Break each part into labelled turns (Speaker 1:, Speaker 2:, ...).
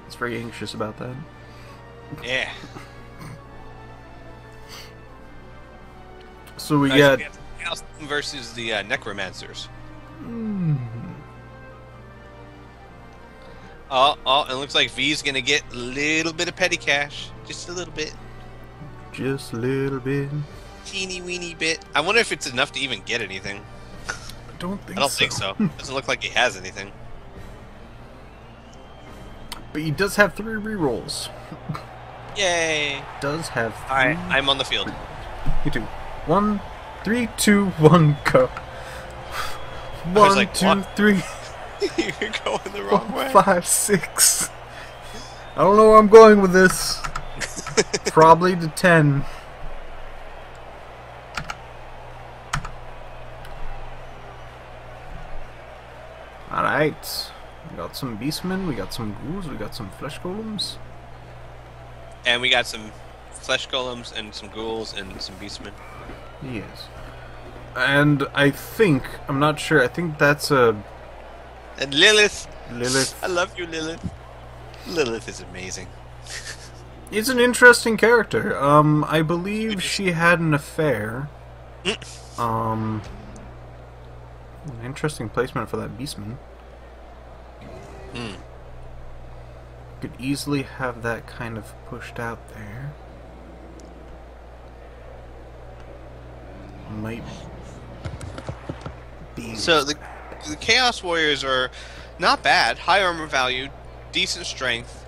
Speaker 1: It's very anxious about that.
Speaker 2: Yeah.
Speaker 1: So we
Speaker 2: So
Speaker 1: got...
Speaker 2: we have the Chaos versus the Necromancers. Oh, it looks like V's gonna get a little bit of petty cash. Just a little bit.
Speaker 1: Just a little bit.
Speaker 2: Teeny weeny bit. I wonder if it's enough to even get anything.
Speaker 1: I don't think so.
Speaker 2: I don't think so. Doesn't look like he has anything.
Speaker 1: But he does have 3 rerolls.
Speaker 2: Yay!
Speaker 1: Does have 3.
Speaker 2: Alright, I'm on the field.
Speaker 1: You too. 1, 3, 2, 1, go.
Speaker 2: was
Speaker 1: 1,
Speaker 2: like,
Speaker 1: 2,
Speaker 2: what?
Speaker 1: 3,
Speaker 2: You're going the wrong
Speaker 1: 4,
Speaker 2: way.
Speaker 1: 5, 6. I don't know where I'm going with this. Probably to 10. Alright. We got some beastmen, we got some ghouls, we got some flesh golems.
Speaker 2: And we got some flesh golems and some ghouls and some beastmen.
Speaker 1: Yes. And I think, I'm not sure, I think that's a...
Speaker 2: And Lilith.
Speaker 1: Lilith.
Speaker 2: I love you, Lilith. Lilith is amazing.
Speaker 1: It's an interesting character. I believe she had an affair. An interesting placement for that beastman. Could easily have that kind of pushed out there. Might be.
Speaker 2: So the Chaos Warriors are not bad. High armor value, decent strength.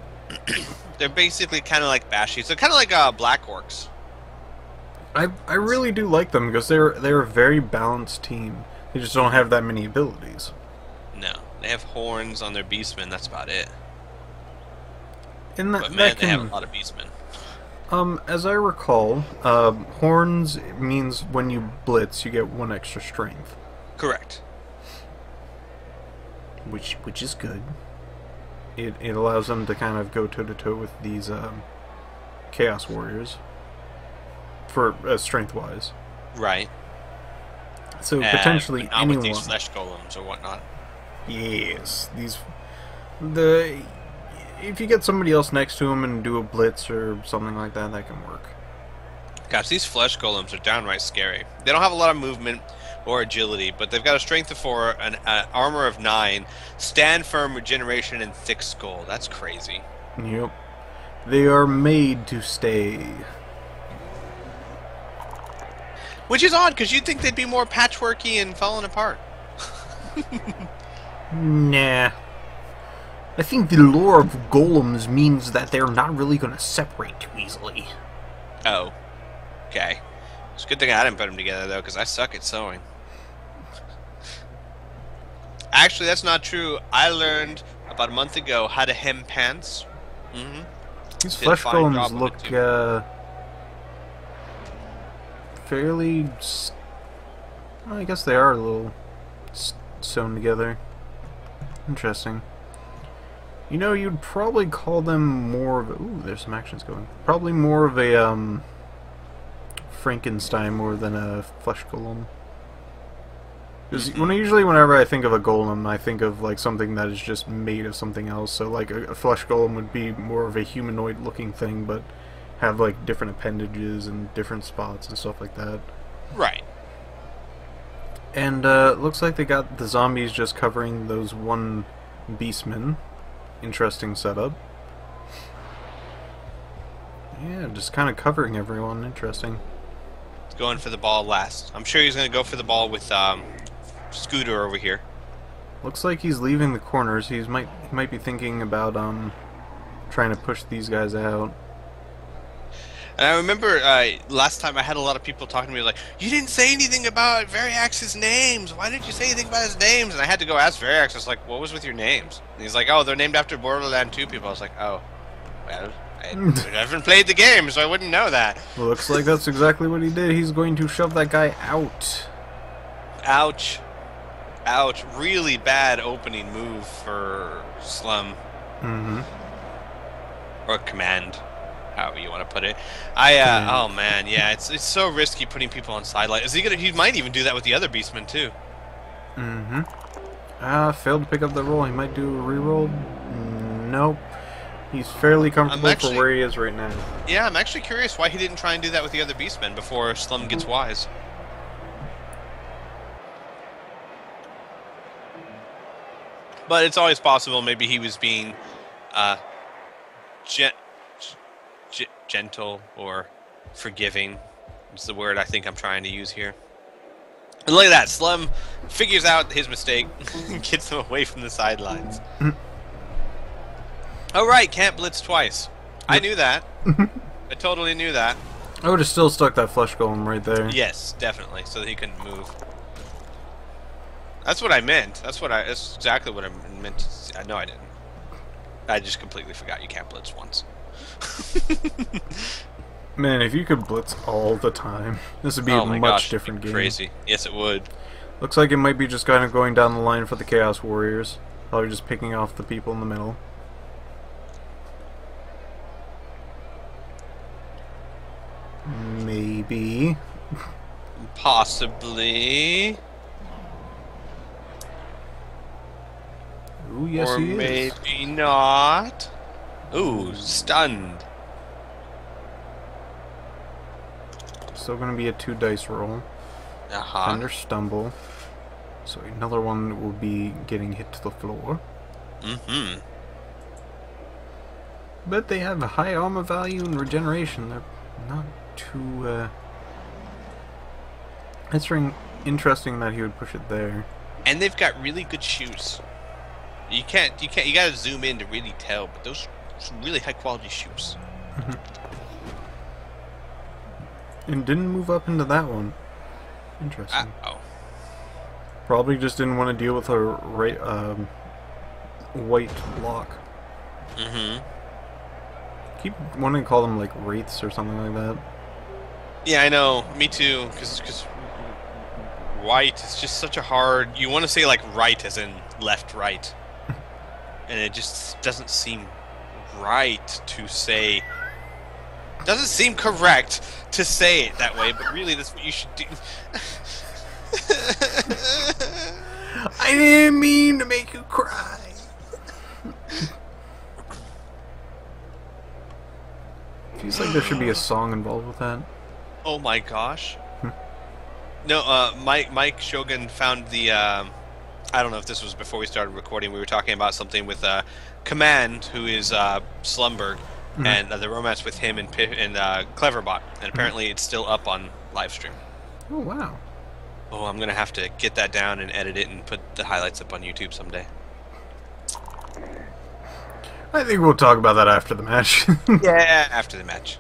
Speaker 2: They're basically kind of like Bashies. They're kind of like Black Orcs.
Speaker 1: I really do like them because they're a very balanced team. They just don't have that many abilities.
Speaker 2: No, they have horns on their beastmen. That's about it.
Speaker 1: And that,
Speaker 2: But man,
Speaker 1: that
Speaker 2: they have
Speaker 1: can,
Speaker 2: a lot of beastmen.
Speaker 1: as I recall, horns means when you blitz, you get 1 extra strength,
Speaker 2: Correct.
Speaker 1: which is good. It allows them to kind of go toe to toe with these Chaos Warriors for strength wise.
Speaker 2: Right.
Speaker 1: So potentially
Speaker 2: but not
Speaker 1: anyone.
Speaker 2: with these flesh golems or whatnot.
Speaker 1: Yes, if you get somebody else next to him and do a blitz or something like that, that can work.
Speaker 2: Gosh, these flesh golems are downright scary. They don't have a lot of movement or agility, but they've got a strength of 4, an armor of 9, stand firm, regeneration, and thick skull. That's crazy.
Speaker 1: Yep. They are made to stay.
Speaker 2: Which is odd, because you'd think they'd be more patchworky and falling apart.
Speaker 1: Nah. I think the lore of golems means that they're not really going to separate too easily.
Speaker 2: Oh. Okay. It's a good thing I didn't put them together, though, because I suck at sewing. Actually, that's not true. I learned about a month ago how to hem pants.
Speaker 1: These
Speaker 2: Did a
Speaker 1: flesh
Speaker 2: fine
Speaker 1: golems
Speaker 2: job with
Speaker 1: look
Speaker 2: it,
Speaker 1: fairly... well, I guess they are a little sewn together. Interesting. You know, you'd probably call them more of a... ooh, there's some actions going. Probably more of a, Frankenstein more than a flesh golem. Because whenever I think of a golem, I think of like something that is just made of something else. So like a flesh golem would be more of a humanoid-looking thing, but have like different appendages and different spots and stuff like that.
Speaker 2: Right.
Speaker 1: And it looks like they got the zombies just covering those 1 beastmen. Interesting setup. Yeah, just kind of covering everyone. Interesting.
Speaker 2: Going for the ball last. I'm sure he's going to go for the ball with Scooter over here.
Speaker 1: Looks like he's leaving the corners. He might be thinking about trying to push these guys out.
Speaker 2: And I remember last time I had a lot of people talking to me like, you didn't say anything about Veriax's names. Why didn't you say anything about his names? And I had to go ask Veriax. I was like, what was with your names? And he's like, oh, they're named after Borderlands 2 people. I was like, oh, well, I haven't played the game, so I wouldn't know that.
Speaker 1: Well, looks like that's exactly what he did. He's going to shove that guy out.
Speaker 2: Ouch. Ouch. Really bad opening move for Slum. Or Command. However you want to put it. Oh man, yeah, it's so risky putting people on sideline. Is he gonna? He might even do that with the other beastmen too.
Speaker 1: Failed to pick up the roll. He might do a reroll. Nope. He's fairly
Speaker 2: I'm
Speaker 1: comfortable
Speaker 2: actually,
Speaker 1: for where he is right now.
Speaker 2: yeah, I'm actually curious why he didn't try and do that with the other Beastmen before Slum gets wise. But it's always possible. Maybe he was being gen gentle or forgiving. Is the word I think I'm trying to use here. And look at that. Slum figures out his mistake and gets him away from the sidelines. Oh, right. Can't blitz twice. I knew that. I totally knew that.
Speaker 1: I would have still stuck that flesh golem right there.
Speaker 2: Yes, definitely. So that he couldn't move. That's what I meant. That's exactly what I meant to say. No, I didn't. I just completely forgot you can't blitz once.
Speaker 1: Man, if you could blitz all the time, this would be a much different game.
Speaker 2: Crazy. Yes, it would.
Speaker 1: Looks like it might be just kind of going down the line for the Chaos Warriors. Probably just picking off the people in the middle. Maybe.
Speaker 2: Possibly.
Speaker 1: Ooh, yes,
Speaker 2: or
Speaker 1: he is.
Speaker 2: maybe not. Ooh, stunned.
Speaker 1: Still gonna be a 2 dice roll. Thunder stumble. So another one will be getting hit to the floor.
Speaker 2: Mm-hmm.
Speaker 1: But they have a high armor value and regeneration. They're not too it's interesting that he would push it there.
Speaker 2: And they've got really good shoes. You gotta zoom in to really tell, but those are some really high quality shoes.
Speaker 1: And didn't move up into that one. Interesting.
Speaker 2: Uh-oh.
Speaker 1: Probably just didn't want to deal with a white block.
Speaker 2: Mm-hmm.
Speaker 1: Keep wanting to call them like wraiths or something like that.
Speaker 2: Yeah, I know. Me too. Because white is just such a hard. You want to say like right as in left, right, and it just doesn't seem right to say. Doesn't seem correct to say it that way, but really that's what you should do.
Speaker 1: I didn't mean to make you cry. Feels like there should be a song involved with that.
Speaker 2: Oh my gosh. No, Mike Shogun found the, I don't know if this was before we started recording, we were talking about something with Command, who is Slumbering, and the romance with him and Cleverbot, and apparently it's still up on livestream.
Speaker 1: Oh, wow.
Speaker 2: Oh, I'm going to have to get that down and edit it and put the highlights up on YouTube someday.
Speaker 1: I think we'll talk about that after the match.
Speaker 2: Yeah, after the match.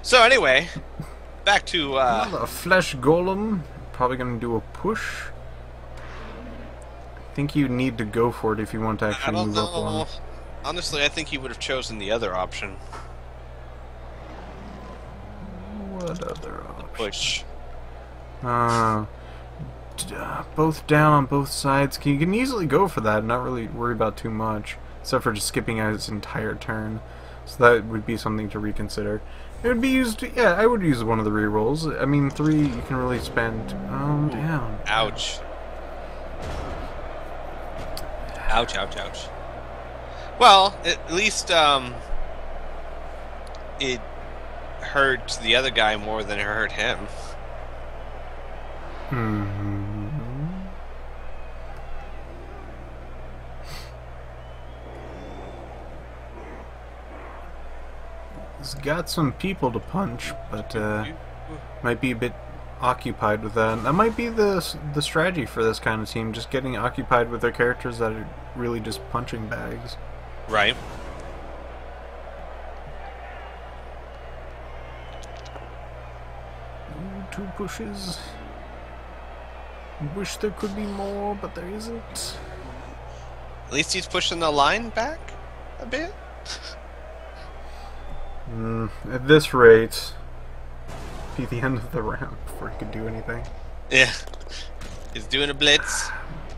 Speaker 2: So anyway, back to...
Speaker 1: Another flesh golem. Probably going to do a push. I think you need to go for it if you want to actually move up one.
Speaker 2: Honestly, I think he would have chosen the other option.
Speaker 1: What other option?
Speaker 2: Push.
Speaker 1: Both down on both sides. You can easily go for that and not really worry about too much. Except for just skipping out his entire turn. So that would be something to reconsider. It would be used, yeah, I would use one of the rerolls. I mean, 3 you can really spend. Down.
Speaker 2: Ouch. Ouch, ouch, ouch. Well, at least, it hurt the other guy more than it hurt him.
Speaker 1: He's got some people to punch, but might be a bit occupied with that. That might be the strategy for this kind of team, just getting occupied with their characters that are really just punching bags.
Speaker 2: Right.
Speaker 1: Ooh, 2 pushes. Wish there could be more, but there isn't.
Speaker 2: At least he's pushing the line back a bit.
Speaker 1: At this rate, be the end of the round before he could do anything.
Speaker 2: Yeah. He's doing a blitz.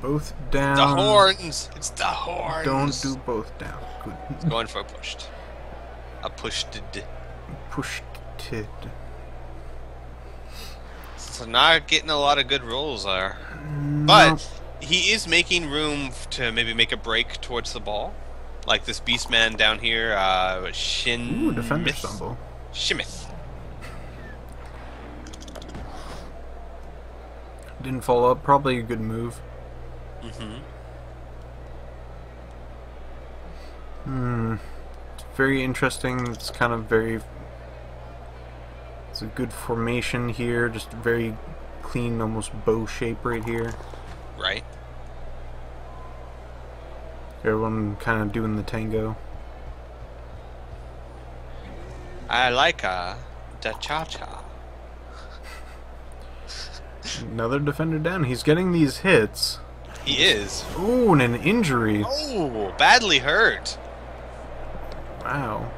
Speaker 1: Both down.
Speaker 2: The horns! It's the horns!
Speaker 1: Don't do both down. Good.
Speaker 2: He's going for a pushed. A pushed.
Speaker 1: Pushed.
Speaker 2: So not getting a lot of good rolls there.
Speaker 1: No.
Speaker 2: But he is making room to maybe make a break towards the ball. Like this Beastman down here,
Speaker 1: Ooh, Defender
Speaker 2: Shimith.
Speaker 1: Stumble.
Speaker 2: Shimith.
Speaker 1: Didn't follow up. Probably a good move.
Speaker 2: Mm-hmm.
Speaker 1: It's very interesting. It's kind of very... It's a good formation here. Just very clean, almost bow shape right here.
Speaker 2: Right.
Speaker 1: Everyone kind of doing the tango.
Speaker 2: I like da cha-cha.
Speaker 1: Another defender down. He's getting these hits.
Speaker 2: He is.
Speaker 1: Ooh, and an injury.
Speaker 2: Oh, badly hurt.
Speaker 1: Wow.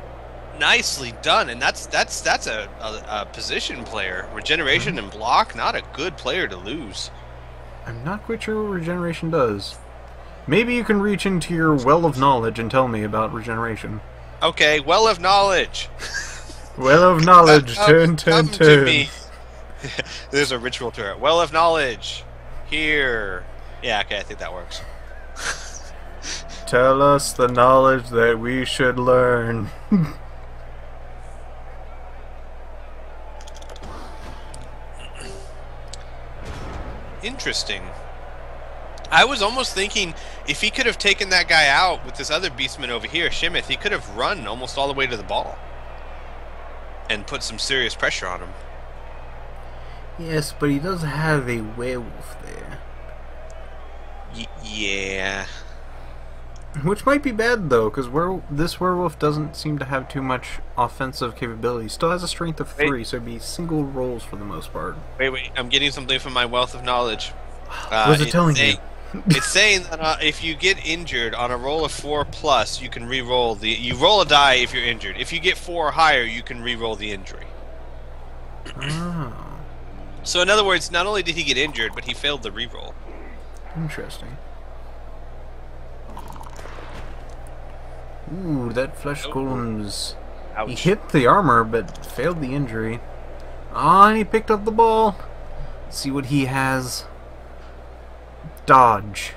Speaker 2: Nicely done, and that's a position player. Regeneration and block, not a good player to lose.
Speaker 1: I'm not quite sure what regeneration does. Maybe you can reach into your well of knowledge and tell me about regeneration.
Speaker 2: Okay, well of knowledge.
Speaker 1: Well of knowledge,
Speaker 2: Come
Speaker 1: turn.
Speaker 2: to me. There's a ritual turret. Well of knowledge. Here. Yeah, okay, I think that works.
Speaker 1: Tell us the knowledge that we should learn.
Speaker 2: Interesting. I was almost thinking if he could have taken that guy out with this other beastman over here, Shimith, he could have run almost all the way to the ball and put some serious pressure on him.
Speaker 1: Yes, but he does have a werewolf there.
Speaker 2: Yeah.
Speaker 1: Which might be bad, though, because this werewolf doesn't seem to have too much offensive capability. Still has a strength of 3, so it'd be single rolls for the most part.
Speaker 2: Wait, I'm getting something from my wealth of knowledge.
Speaker 1: What's it telling you?
Speaker 2: It's saying that if you get injured on a roll of 4+, you can re-roll the... You roll a die if you're injured. If you get 4 or higher, you can re-roll the injury.
Speaker 1: Oh.
Speaker 2: So in other words, not only did he get injured, but he failed the re-roll.
Speaker 1: Interesting. Ooh, that flesh golem's...
Speaker 2: Ouch.
Speaker 1: He hit the armor, but failed the injury. Ah, and he picked up the ball. Let's see what he has. Dodge.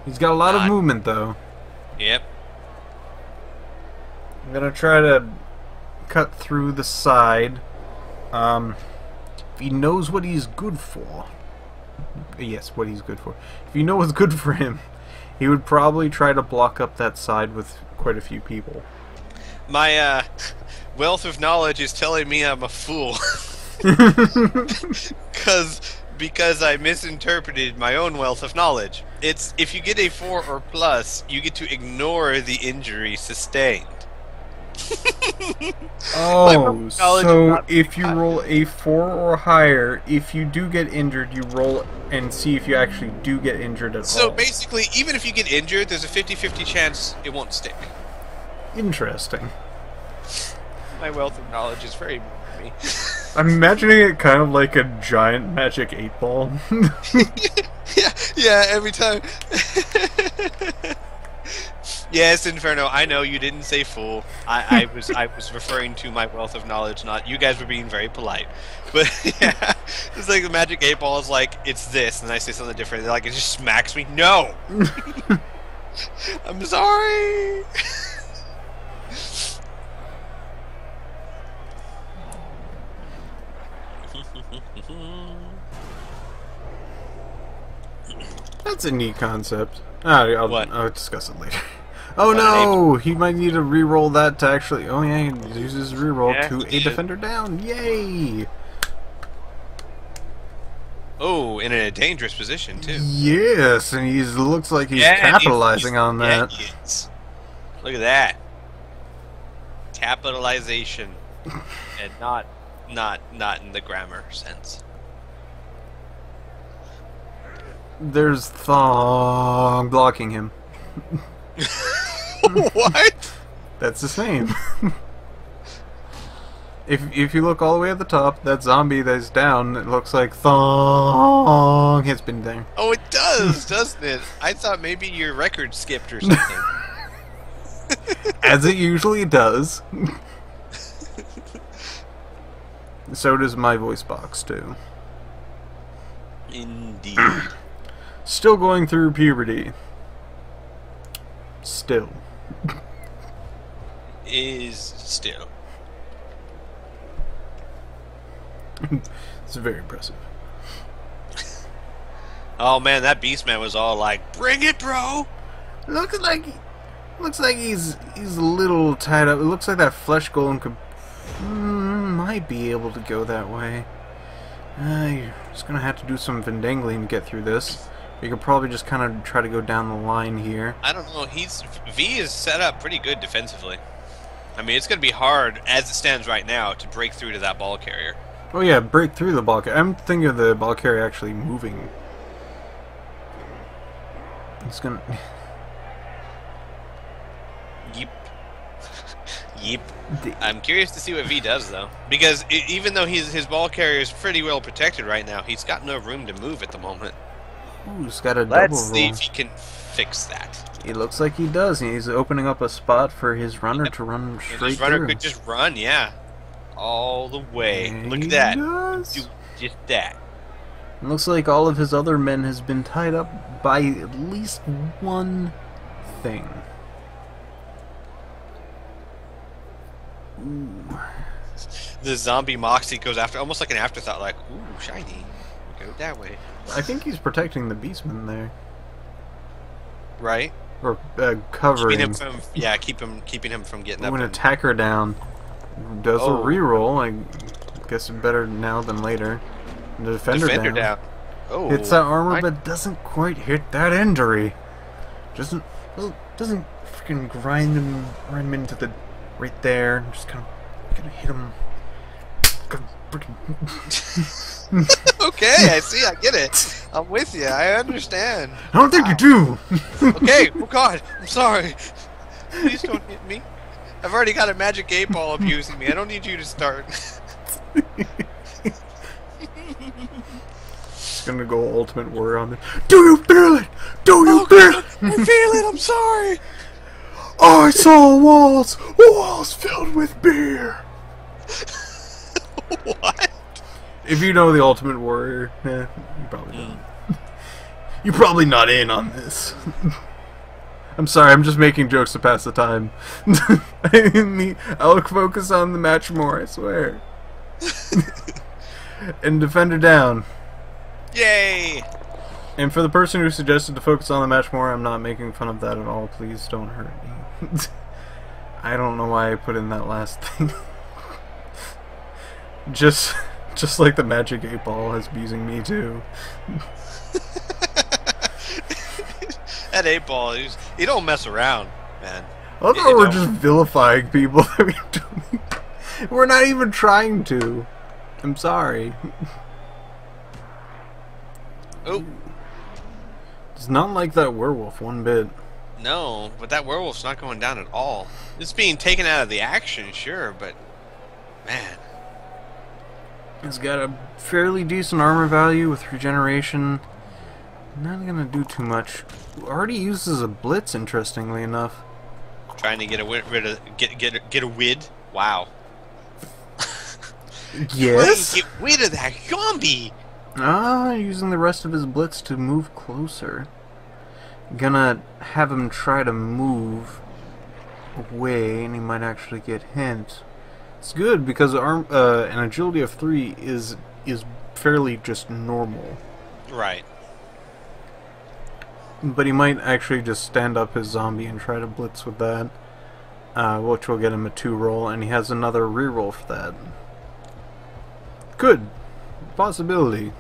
Speaker 1: He's got a lot of movement, though.
Speaker 2: Yep.
Speaker 1: I'm gonna try to cut through the side. If he knows what he's good for. Yes, what he's good for. If you know what's good for him, he would probably try to block up that side with quite a few people.
Speaker 2: My wealth of knowledge is telling me I'm a fool. Because I misinterpreted my own wealth of knowledge. It's if you get a 4 or plus, you get to ignore the injury sustained.
Speaker 1: Oh, so if you roll a 4 or higher, if you do get injured, you roll and see if you actually do get injured at all.
Speaker 2: So basically, even if you get injured, there's a 50-50 chance it won't stick.
Speaker 1: Interesting.
Speaker 2: My wealth of knowledge is very me.
Speaker 1: I'm imagining it kind of like a giant magic 8-ball.
Speaker 2: yeah, every time. Yes, Inferno, I know you didn't say fool. I was referring to my wealth of knowledge, not you guys were being very polite. But yeah, it's like the magic 8-ball is like, it's this, and I say something different, they're like, it just smacks me. No! I'm sorry!
Speaker 1: That's a neat concept. I'll discuss it later. Oh
Speaker 2: What,
Speaker 1: no! He might need to re-roll that to actually... Oh yeah, he uses re-roll
Speaker 2: Yeah,
Speaker 1: to
Speaker 2: he
Speaker 1: a
Speaker 2: did.
Speaker 1: defender down. Yay!
Speaker 2: Oh, in a dangerous position, too.
Speaker 1: Yes, and he looks like he's
Speaker 2: Yeah,
Speaker 1: capitalizing on
Speaker 2: yeah,
Speaker 1: that.
Speaker 2: he is. Look at that. Capitalization. And not in the grammar sense.
Speaker 1: There's Thong blocking him.
Speaker 2: What?
Speaker 1: That's his name. If you look all the way at the top, that zombie that's down, it looks like Thong has been there.
Speaker 2: Oh, it does, doesn't it? I thought maybe your record skipped or something.
Speaker 1: As it usually does. So does my voice box, too.
Speaker 2: Indeed.
Speaker 1: Still going through puberty. still.
Speaker 2: Is still.
Speaker 1: It's very impressive.
Speaker 2: Oh man, that Beastman was all like, "Bring it, bro!"
Speaker 1: Looks like he's a little tied up. It looks like that flesh golem could might be able to go that way. You're just gonna have to do some vindangling to get through this. You could probably just kind of try to go down the line here.
Speaker 2: I don't know. V is set up pretty good defensively. I mean, it's gonna be hard as it stands right now to break through to that ball carrier.
Speaker 1: Oh yeah, break through the ball carrier. I'm thinking of the ball carrier actually moving. It's gonna.
Speaker 2: Yep. Yep. I'm curious to see what V does though, because even though his ball carrier is pretty well protected right now, he's got no room to move at the moment.
Speaker 1: Ooh, he's got a double roll.
Speaker 2: Let's see if he can fix that.
Speaker 1: It looks like he does. He's opening up a spot for his runner to run straight through.
Speaker 2: His runner could just run, yeah, all the way. Look at that. Do just that.
Speaker 1: It looks like all of his other men has been tied up by at least one thing. Ooh.
Speaker 2: The zombie Moxie goes after, almost like an afterthought, like, ooh, shiny. Go that way.
Speaker 1: I think he's protecting the Beastman there.
Speaker 2: Right?
Speaker 1: Or covering.
Speaker 2: Keeping him from, yeah, keeping him from getting up.
Speaker 1: When an attacker down does a reroll, I guess it's better now than later. The defender down.
Speaker 2: Oh,
Speaker 1: hits that armor, but doesn't quite hit that injury. Doesn't freaking grind him into the right there. Just kind of gonna hit him.
Speaker 2: Okay, I see. I get it. I'm with you. I understand.
Speaker 1: I don't think you do.
Speaker 2: Okay. Oh God, I'm sorry. Please don't hit me. I've already got a magic 8-ball abusing me. I don't need you to start.
Speaker 1: Just gonna go ultimate warrior on this. Do you feel it? Do you feel it?
Speaker 2: I feel it. I'm sorry.
Speaker 1: I saw walls filled with beer.
Speaker 2: What?
Speaker 1: If you know the Ultimate Warrior, you probably don't. You're probably not in on this. I'm sorry, I'm just making jokes to pass the time. I'll focus on the match more, I swear. And defender down.
Speaker 2: Yay!
Speaker 1: And for the person who suggested to focus on the match more, I'm not making fun of that at all. Please don't hurt me. I don't know why I put in that last thing. Just like the magic 8-ball is abusing me too.
Speaker 2: That 8-ball, he don't mess around, man.
Speaker 1: I thought we're just vilifying people. We're not even trying to. I'm sorry.
Speaker 2: Oh.
Speaker 1: It's not like that werewolf one bit.
Speaker 2: No, but that werewolf's not going down at all. It's being taken out of the action, sure, but man.
Speaker 1: It's got a fairly decent armor value with regeneration. Not gonna do too much. Already uses a blitz, interestingly enough.
Speaker 2: Trying to get get a wid. Wow.
Speaker 1: Yes.
Speaker 2: Trying to get rid of that zombie.
Speaker 1: Using the rest of his blitz to move closer. Gonna have him try to move away, and he might actually get hit. It's good because an agility of 3 is fairly just normal.
Speaker 2: Right.
Speaker 1: But he might actually just stand up his zombie and try to blitz with that, which will get him a 2 roll, and he has another reroll for that. Good possibility.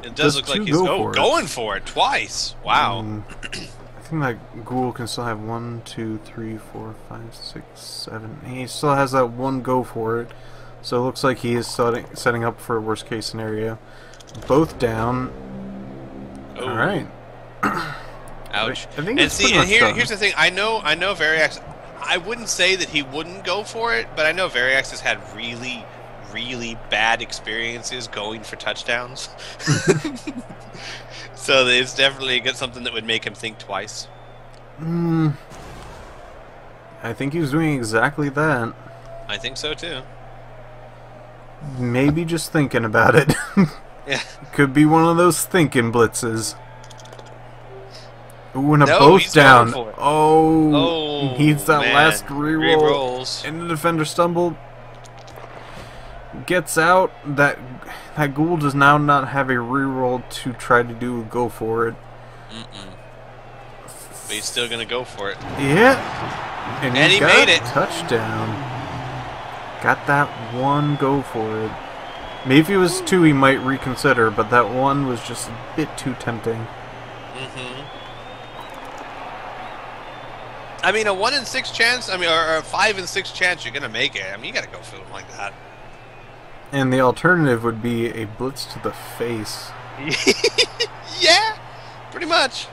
Speaker 2: It does look like he's going for it twice. Wow.
Speaker 1: I think that ghoul can still have 1, 2, 3, 4, 5, 6, 7. He still has that one go for it. So it looks like he is setting up for a worst case scenario. Both down.
Speaker 2: Oh.
Speaker 1: Alright.
Speaker 2: Ouch.
Speaker 1: I think
Speaker 2: and see, and here's the thing. I know Veriax. I wouldn't say that he wouldn't go for it, but I know Veriax has had really bad experiences going for touchdowns. So it's definitely something that would make him think twice.
Speaker 1: I think he was doing exactly that.
Speaker 2: I think so too.
Speaker 1: Maybe just thinking about it.
Speaker 2: Yeah.
Speaker 1: Could be one of those thinking blitzes. Ooh, and a
Speaker 2: No,
Speaker 1: both
Speaker 2: he's going
Speaker 1: down.
Speaker 2: for it.
Speaker 1: Oh,
Speaker 2: Oh,
Speaker 1: needs that
Speaker 2: man.
Speaker 1: last reroll.
Speaker 2: Rerolls.
Speaker 1: And the defender stumble. Gets out. That ghoul does now not have a reroll to try to go for it.
Speaker 2: But he's still gonna go for it.
Speaker 1: Yeah. And
Speaker 2: he
Speaker 1: got
Speaker 2: made
Speaker 1: a
Speaker 2: it.
Speaker 1: Touchdown. Got that one go for it. Maybe if it was 2, he might reconsider, but that one was just a bit too tempting.
Speaker 2: I mean, a 1 in 6 chance. I mean, or a 5 in 6 chance you're gonna make it. I mean, you gotta go for them like that.
Speaker 1: And the alternative would be a blitz to the face.
Speaker 2: Yeah, pretty much.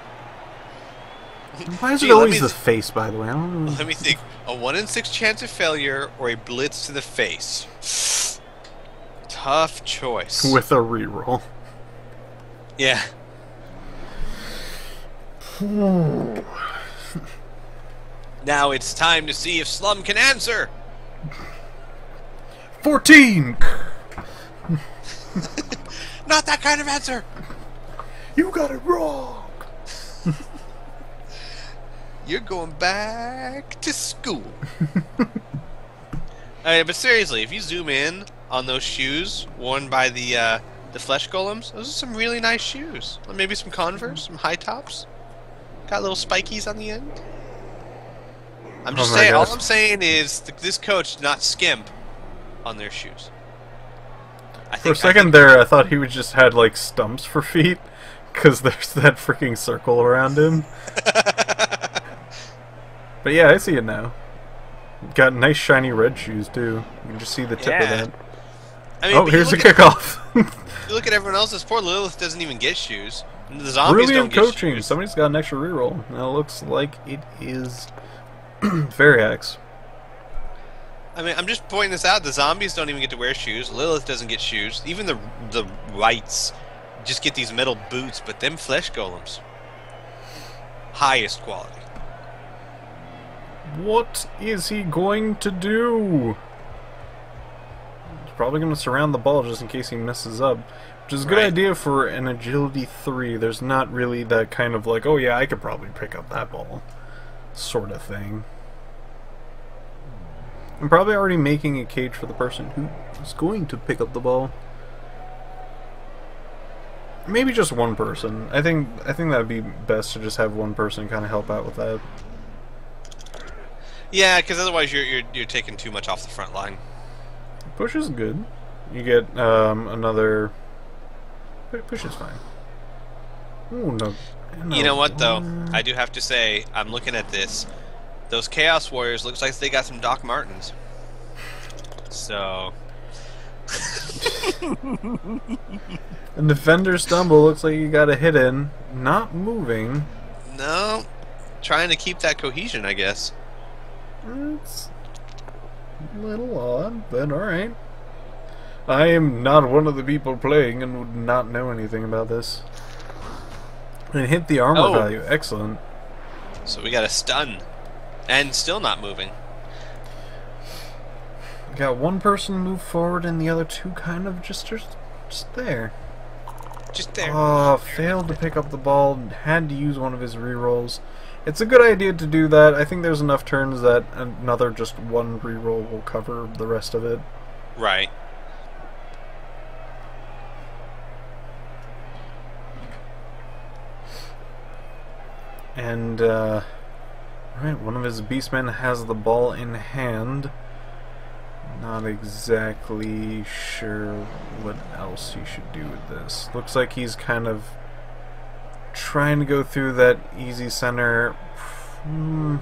Speaker 1: Why is it always the face, by the way? I don't know.
Speaker 2: Let me think. A 1 in 6 chance of failure or a blitz to the face. Tough choice.
Speaker 1: With a reroll.
Speaker 2: Yeah. Now it's time to see if Slum can answer.
Speaker 1: 14!
Speaker 2: Not that kind of answer.
Speaker 1: You got it wrong!
Speaker 2: You're going back to school. But seriously, if you zoom in on those shoes worn by the flesh golems, those are some really nice shoes. Maybe some Converse, some high tops. Got little spikies on the end. I'm just saying. All I'm saying is this coach did not skimp on their shoes.
Speaker 1: For a second there, I thought he would just had like stumps for feet, because there's that freaking circle around him. But yeah, I see it now. Got nice shiny red shoes too. You can just see the tip of that.
Speaker 2: I mean,
Speaker 1: oh, here's the kickoff.
Speaker 2: You look at everyone else's. Poor Lilith doesn't even get shoes. The zombies
Speaker 1: Brilliant
Speaker 2: don't get
Speaker 1: coaching.
Speaker 2: shoes.
Speaker 1: Somebody's got an extra reroll. Now it looks like it is Veriax.
Speaker 2: I mean, I'm just pointing this out. The zombies don't even get to wear shoes. Lilith doesn't get shoes. Even the wights just get these metal boots. But them flesh golems, highest quality.
Speaker 1: What is he going to do? He's probably going to surround the ball just in case he messes up. Which is a good idea for an agility 3. There's not really that kind of like, oh yeah, I could probably pick up that ball sort of thing. I'm probably already making a cage for the person who is going to pick up the ball. Maybe just one person. I think that would be best to just have one person kind of help out with that.
Speaker 2: Yeah, because otherwise you're taking too much off the front line.
Speaker 1: Push is good. You get another. Push is fine. Ooh, no.
Speaker 2: You know what though? I do have to say, I'm looking at this. Those Chaos Warriors looks like they got some Doc Martens. So.
Speaker 1: And defender stumble looks like you got a hit in. Not moving.
Speaker 2: No. Trying to keep that cohesion, I guess.
Speaker 1: It's a little odd, but alright. I am not one of the people playing and would not know anything about this. And hit the armor value. Excellent.
Speaker 2: So we got a stun. And still not moving.
Speaker 1: Got one person move forward and the other two kind of just there.
Speaker 2: Just there.
Speaker 1: Oh, failed to pick up the ball. Had to use one of his rerolls. It's a good idea to do that. I think there's enough turns that another just one reroll will cover the rest of it.
Speaker 2: Right.
Speaker 1: And, right, one of his beastmen has the ball in hand. Not exactly sure what else he should do with this. Looks like he's kind of trying to go through that easy center. I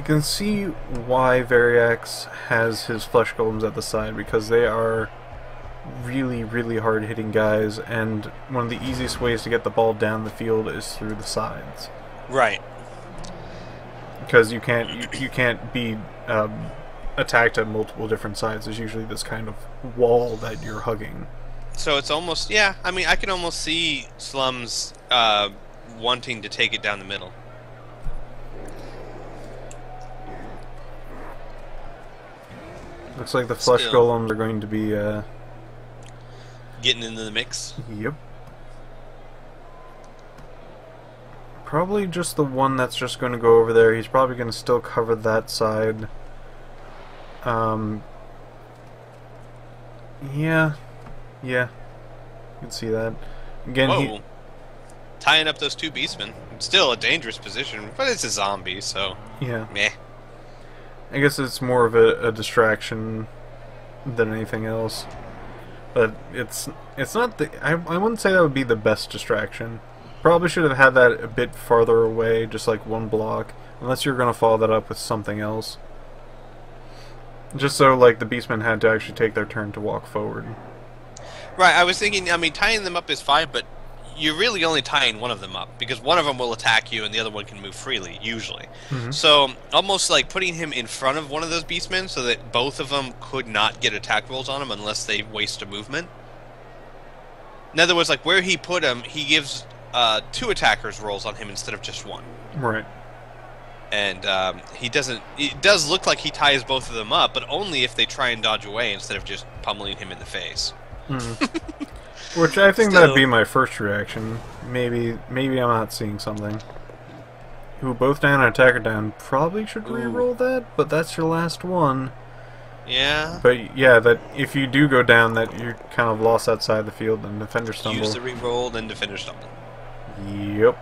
Speaker 1: can see why Veriax has his flesh golems at the side, because they are really, really hard hitting guys, and one of the easiest ways to get the ball down the field is through the sides.
Speaker 2: Right.
Speaker 1: Because you can't be attacked at multiple different sides. There's usually this kind of wall that you're hugging.
Speaker 2: So it's almost, yeah, I mean, I can almost see Slums wanting to take it down the middle.
Speaker 1: Looks like the flesh golems are going to be
Speaker 2: getting into the mix.
Speaker 1: Yep. Probably just the one that's just going to go over there. He's probably going to still cover that side. Yeah. Yeah. You can see that. Again,
Speaker 2: Whoa. Tying up those two beastmen. It's still a dangerous position, but it's a zombie, so...
Speaker 1: Yeah.
Speaker 2: Meh.
Speaker 1: I guess it's more of a distraction than anything else. But it's not the... I wouldn't say that would be the best distraction. Probably should have had that a bit farther away, just like one block. Unless you're going to follow that up with something else. Just so, like, the beastmen had to actually take their turn to walk forward.
Speaker 2: Right, I was thinking, I mean, tying them up is fine, but you're really only tying one of them up, because one of them will attack you and the other one can move freely, usually.
Speaker 1: Mm-hmm.
Speaker 2: So, almost like putting him in front of one of those beastmen so that both of them could not get attack rolls on him unless they waste a movement. In other words, like, where he put him, he gives 2 attackers rolls on him instead of just 1.
Speaker 1: Right.
Speaker 2: And he doesn't... It does look like he ties both of them up, but only if they try and dodge away instead of just pummeling him in the face.
Speaker 1: Mm-hmm. Which I think that'd be my first reaction. Maybe I'm not seeing something. Ooh, both down and attacker down. Probably should re-roll that, but that's your last one.
Speaker 2: Yeah.
Speaker 1: But yeah, that if you do go down, that you kind of lost that side of the field, and defender stumble.
Speaker 2: Use the re-roll, then defender stumble.
Speaker 1: Yep.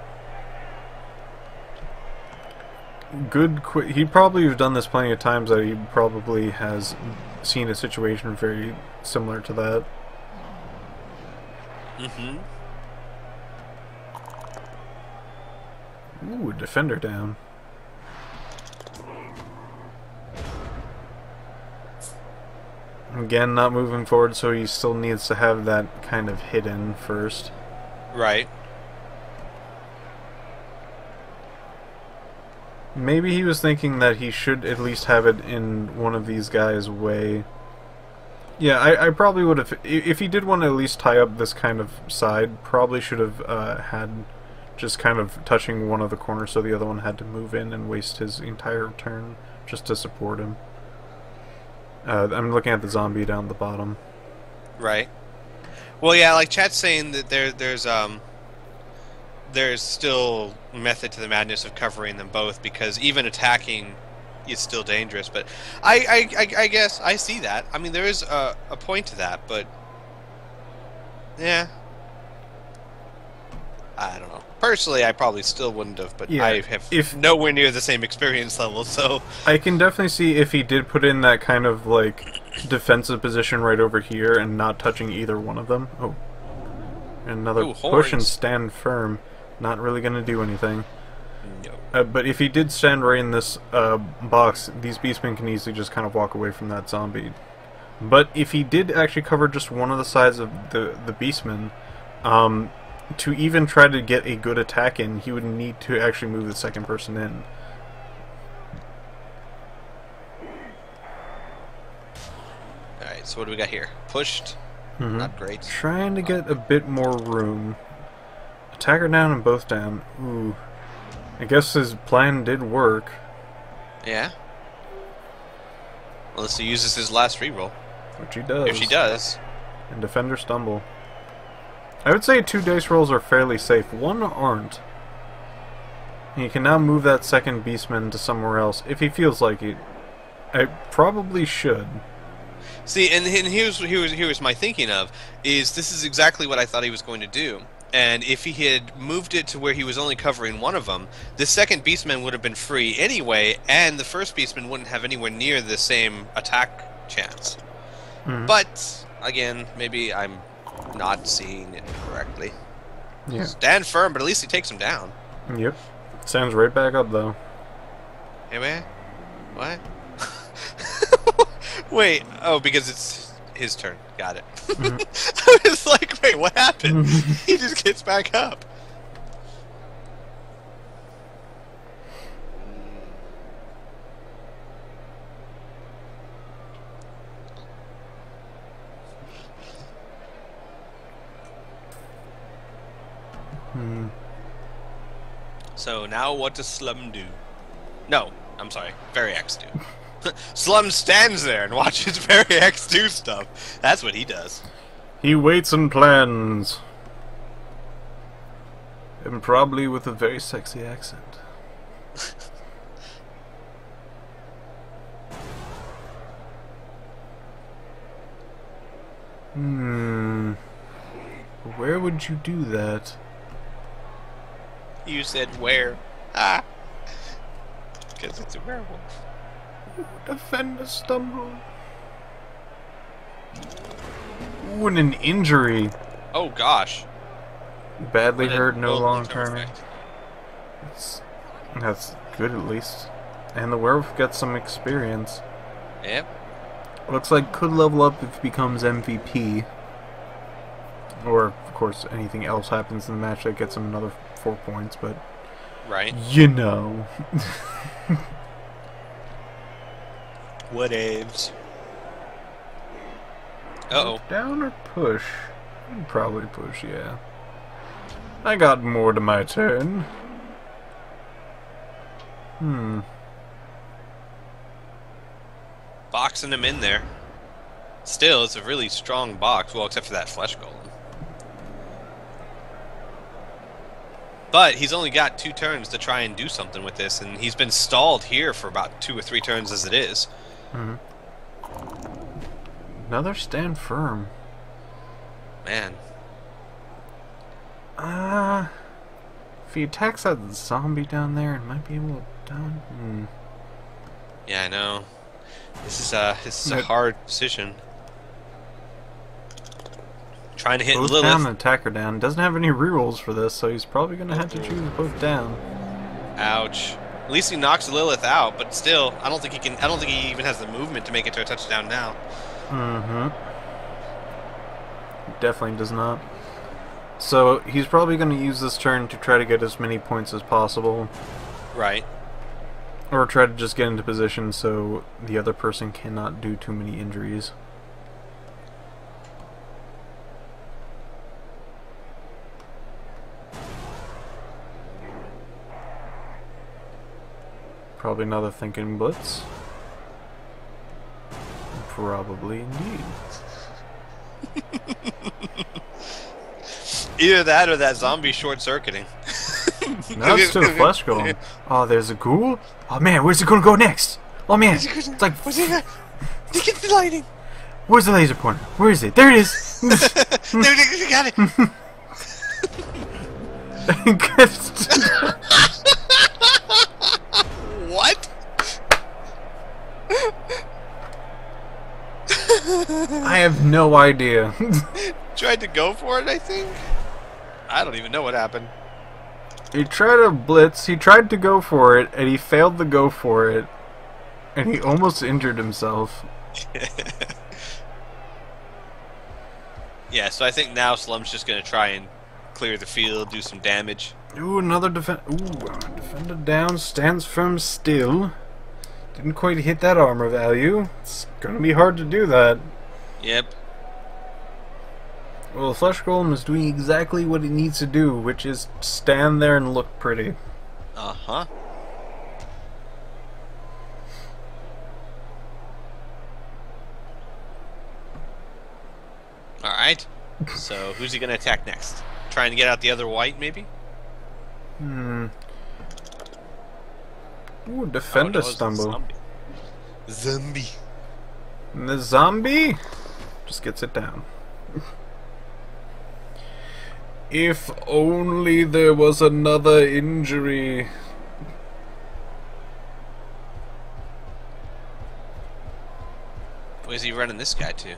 Speaker 1: Good. He probably has done this plenty of times. That he probably has seen a situation very similar to that.
Speaker 2: Mm-hmm.
Speaker 1: Ooh, defender down. Again, not moving forward, so he still needs to have that kind of hidden first.
Speaker 2: Right.
Speaker 1: Maybe he was thinking that he should at least have it in one of these guys' way. Yeah, I probably would have... If he did want to at least tie up this kind of side, probably should have had just kind of touching one of the corners so the other one had to move in and waste his entire turn just to support him. I'm looking at the zombie down at the bottom.
Speaker 2: Right. Well, yeah, like chat's saying that there's still method to the madness of covering them both, because even attacking is still dangerous. But I guess I see that. I mean, there is a point to that, but yeah, I don't know. Personally, I probably still wouldn't have, but yeah, I have nowhere near the same experience level, so... I
Speaker 1: can definitely see if he did put in that kind of, like, defensive position right over here and not touching either one of them. Oh. Another push and stand firm. Not really going to do anything. No. But if he did stand right in this box, these beastmen can easily just kind of walk away from that zombie. But if he did actually cover just one of the sides of the beastmen, to even try to get a good attack in, he would need to actually move the second person in.
Speaker 2: Alright, so what do we got here? Pushed. Mm-hmm. Not great.
Speaker 1: Trying to get a bit more room. Attacker down and both down. Ooh. I guess his plan did work.
Speaker 2: Yeah. Unless he uses his last reroll.
Speaker 1: Which he does.
Speaker 2: If he does.
Speaker 1: And defender stumble. I would say 2 dice rolls are fairly safe. 1 aren't. He can now move that second beastman to somewhere else if he feels like it. I probably should.
Speaker 2: See, and here's my thinking of, is this is exactly what I thought he was going to do. And if he had moved it to where he was only covering one of them, the second beastman would have been free anyway, and the first beastman wouldn't have anywhere near the same attack chance. Mm-hmm. But, again, maybe I'm not seeing it correctly.
Speaker 1: Yeah.
Speaker 2: Stand firm, but at least he takes him down.
Speaker 1: Yep. Stands right back up, though.
Speaker 2: Hey, man. What? Wait. Oh, because it's his turn. Got it. Mm-hmm. I was like, wait, what happened? He just gets back up. So now what does Slum do? No, I'm sorry, Veriax do. Slum stands there and watches Veriax do stuff. That's what he does.
Speaker 1: He waits and plans. And probably with a very sexy accent. Where would you do that?
Speaker 2: You said where? Ah. Because it's a werewolf.
Speaker 1: Defend a stumble. Ooh, and an injury.
Speaker 2: Oh gosh.
Speaker 1: Badly hurt, no long term.
Speaker 2: effect.
Speaker 1: That's good at least. And the werewolf gets some experience.
Speaker 2: Yep.
Speaker 1: Looks like could level up if he becomes MVP. Or, of course, anything else happens in the match that gets him another 4 points, but...
Speaker 2: Right.
Speaker 1: You know.
Speaker 2: Whatevs. Uh-oh.
Speaker 1: Down or push? Probably push, yeah. I got more to my turn.
Speaker 2: Boxing him in there. Still, it's a really strong box. Well, except for that flesh golem. But he's only got 2 turns to try and do something with this, and he's been stalled here for about 2 or 3 turns as it is.
Speaker 1: Another stand firm.
Speaker 2: Man.
Speaker 1: If he attacks that zombie down there, it might be able to down.
Speaker 2: Yeah, I know. This is a hard decision. Trying to hit
Speaker 1: Both
Speaker 2: Lilith.
Speaker 1: down and attacker down. Doesn't have any rerolls for this, so he's probably going to have to choose both down.
Speaker 2: Ouch. At least he knocks Lilith out, but still, I don't think he can. I don't think he even has the movement to make it to a touchdown now.
Speaker 1: Definitely does not. So he's probably going to use this turn to try to get as many points as possible.
Speaker 2: Right.
Speaker 1: Or try to just get into position so the other person cannot do too many injuries. Probably another thinking blitz. Probably indeed.
Speaker 2: Either that or that zombie short-circuiting.
Speaker 1: Now it's to the flesh golem. Oh, there's a ghoul? Oh man, where's it gonna go next? Oh man, it's like...
Speaker 2: What's he got? Look at the lighting!
Speaker 1: Where's the laser pointer? Where is it? There it is!
Speaker 2: There, you got it! What?
Speaker 1: I have no idea.
Speaker 2: Tried to go for it, I think? I don't even know what happened.
Speaker 1: He tried to blitz, he tried to go for it, and he failed to go for it. And he almost injured himself.
Speaker 2: Yeah, so I think now Slum's just going to try and clear the field, do some damage.
Speaker 1: Ooh, another defender down, stands firm still. Didn't quite hit that armor value. It's gonna be hard to do that.
Speaker 2: Yep.
Speaker 1: Well, the flesh golem is doing exactly what it needs to do, which is stand there and look pretty.
Speaker 2: Uh-huh. Alright. So, who's he going to attack next? Trying to get out the other white, maybe?
Speaker 1: Ooh, defender
Speaker 2: it's a
Speaker 1: stumble.
Speaker 2: Zombie.
Speaker 1: And the zombie just gets it down. If only there was another injury.
Speaker 2: Where's he running this guy to?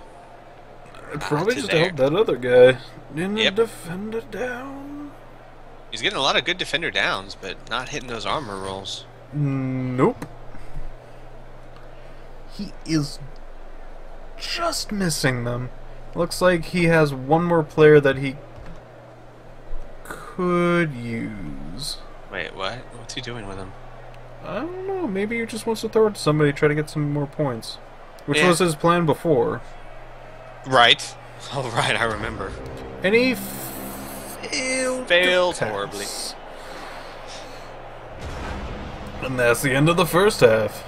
Speaker 1: Probably
Speaker 2: to
Speaker 1: just
Speaker 2: there.
Speaker 1: help that other guy. In
Speaker 2: Yep.
Speaker 1: the defender down.
Speaker 2: He's getting a lot of good defender downs, but not hitting those armor rolls.
Speaker 1: Nope. He is just missing them. Looks like he has one more player that he could use.
Speaker 2: Wait, what? What's he doing with him?
Speaker 1: I don't know. Maybe he just wants to throw it to somebody to try to get some more points. Which
Speaker 2: Yeah.
Speaker 1: was his plan before.
Speaker 2: Right. Oh, right, I remember.
Speaker 1: And he
Speaker 2: Failed
Speaker 1: attacks.
Speaker 2: horribly.
Speaker 1: And that's the end of the first half.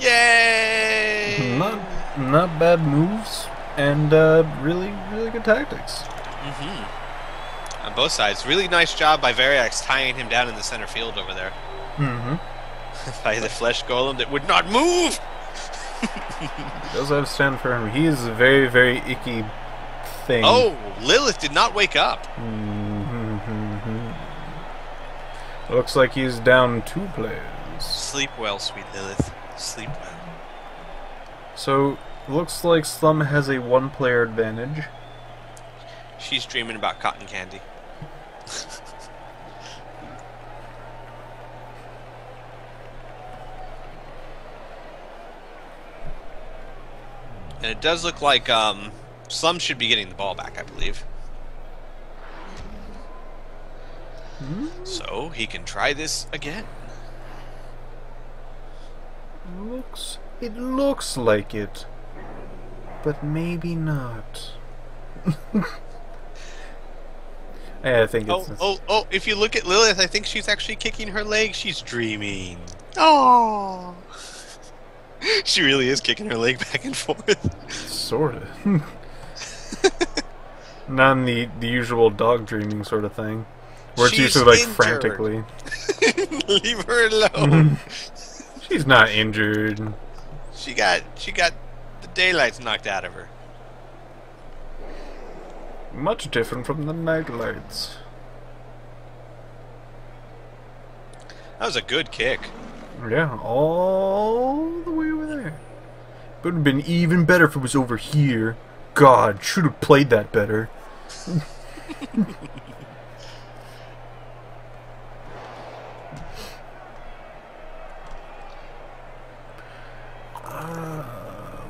Speaker 2: Yay!
Speaker 1: Not bad moves, and really good tactics.
Speaker 2: on both sides. Really nice job by Veriax tying him down in the center field over there.
Speaker 1: Mm-hmm.
Speaker 2: By the flesh golem that would not move!
Speaker 1: He does have stand firm. He is a very, very icky thing.
Speaker 2: Oh, Lilith did not wake up.
Speaker 1: Looks like he's down 2 players.
Speaker 2: Sleep well, sweet Lilith. Sleep well.
Speaker 1: So, looks like Slum has a 1-player advantage.
Speaker 2: She's dreaming about cotton candy. And it does look like Slum should be getting the ball back, I believe. So he can try this again.
Speaker 1: It looks like it, but maybe not. I think it's...
Speaker 2: Oh! If you look at Lilith, I think she's actually kicking her leg. She's dreaming. Oh! She really is kicking her leg back and forth.
Speaker 1: Sorta. Not in the usual dog dreaming sort of thing, where it's usually like
Speaker 2: injured.
Speaker 1: frantically.
Speaker 2: Leave her alone.
Speaker 1: She's not injured.
Speaker 2: She got the daylights knocked out of her.
Speaker 1: Much different from the night lights.
Speaker 2: That was a good kick.
Speaker 1: Yeah, all the way over there. Would have been even better if it was over here. God, should have played that better.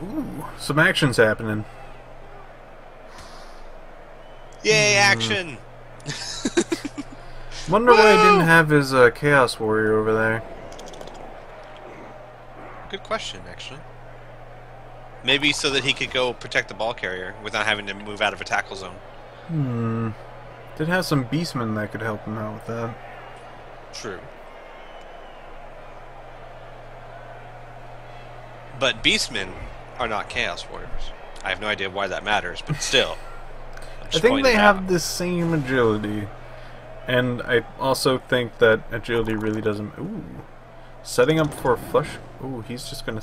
Speaker 1: Ooh, some action's happening.
Speaker 2: Yay, action!
Speaker 1: Wonder why he didn't have his Chaos Warrior over there.
Speaker 2: Good question, actually. Maybe so that he could go protect the ball carrier without having to move out of a tackle zone.
Speaker 1: Did have some beastmen that could help him out with that.
Speaker 2: True. But beastmen are not Chaos Warriors. I have no idea why that matters, but still.
Speaker 1: I think they have the same agility. And I also think that agility really doesn't... Ooh. Setting up for a flush... Ooh, he's just gonna...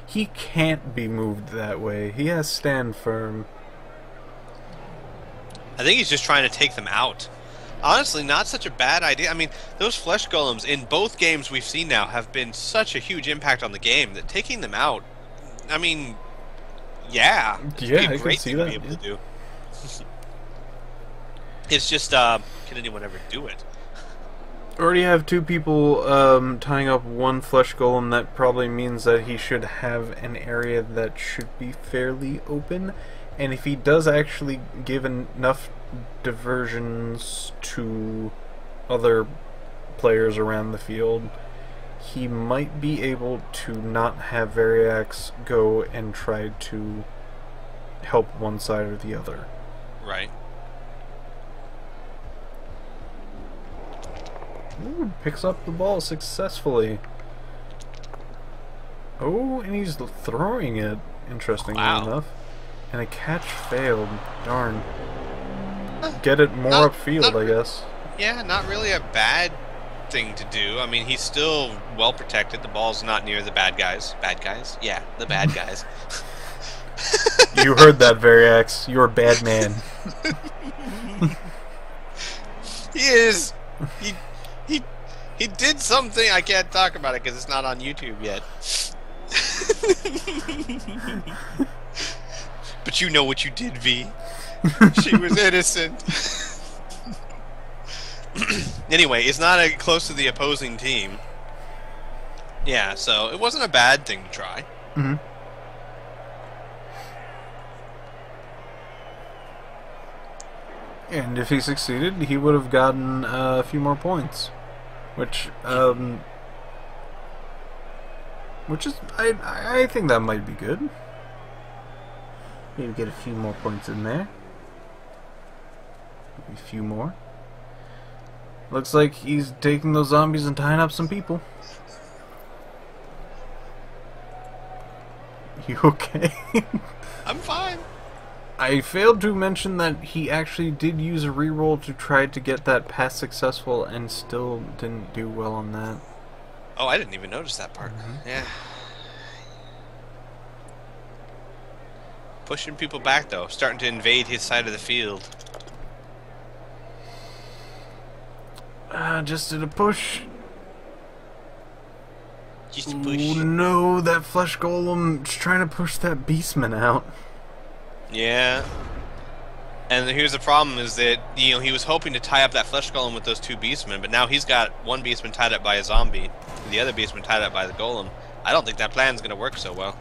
Speaker 1: He can't be moved that way. He has stand firm.
Speaker 2: I think he's just trying to take them out. Honestly, not such a bad idea. I mean, those flesh golems in both games we've seen now have been such a huge impact on the game that taking them out, I mean, yeah, it'd be a great thing to be able to do. It's just, can anyone ever do it?
Speaker 1: Already have 2 people tying up 1 flesh golem. That probably means that he should have an area that should be fairly open. And if he does actually give enough diversions to other players around the field, he might be able to not have Veriax go and try to help one side or the other.
Speaker 2: Right.
Speaker 1: Ooh, picks up the ball successfully. Oh, and he's throwing it, interestingly enough. And a catch failed. Darn. Get it more upfield, I guess.
Speaker 2: Yeah, not really a bad thing to do. I mean, he's still well protected. The ball's not near the bad guys. Bad guys? Yeah, the bad guys.
Speaker 1: You heard that, Veriax. You're a bad man.
Speaker 2: He is. He did something. I can't talk about it because it's not on YouTube yet. But you know what you did, V. She was innocent. Anyway, it's not close to the opposing team. Yeah, so it wasn't a bad thing to try.
Speaker 1: Mm-hmm. And if he succeeded, he would have gotten a few more points. Which is, I think that might be good. Maybe get a few more points in there. Maybe a few more. Looks like he's taking those zombies and tying up some people. You okay?
Speaker 2: I'm fine.
Speaker 1: I failed to mention that he actually did use a reroll to try to get that pass successful and still didn't do well on that.
Speaker 2: Oh, I didn't even notice that part. Yeah. Pushing people back, though. Starting to invade his side of the field.
Speaker 1: Just did a push.
Speaker 2: Just a push.
Speaker 1: Oh no, that Flesh Golem's trying to push that Beastman out.
Speaker 2: Yeah. And here's the problem is that, you know, he was hoping to tie up that Flesh Golem with those two Beastmen, but now he's got one Beastman tied up by a zombie, and the other Beastman tied up by the Golem. I don't think that plan's going to work so well.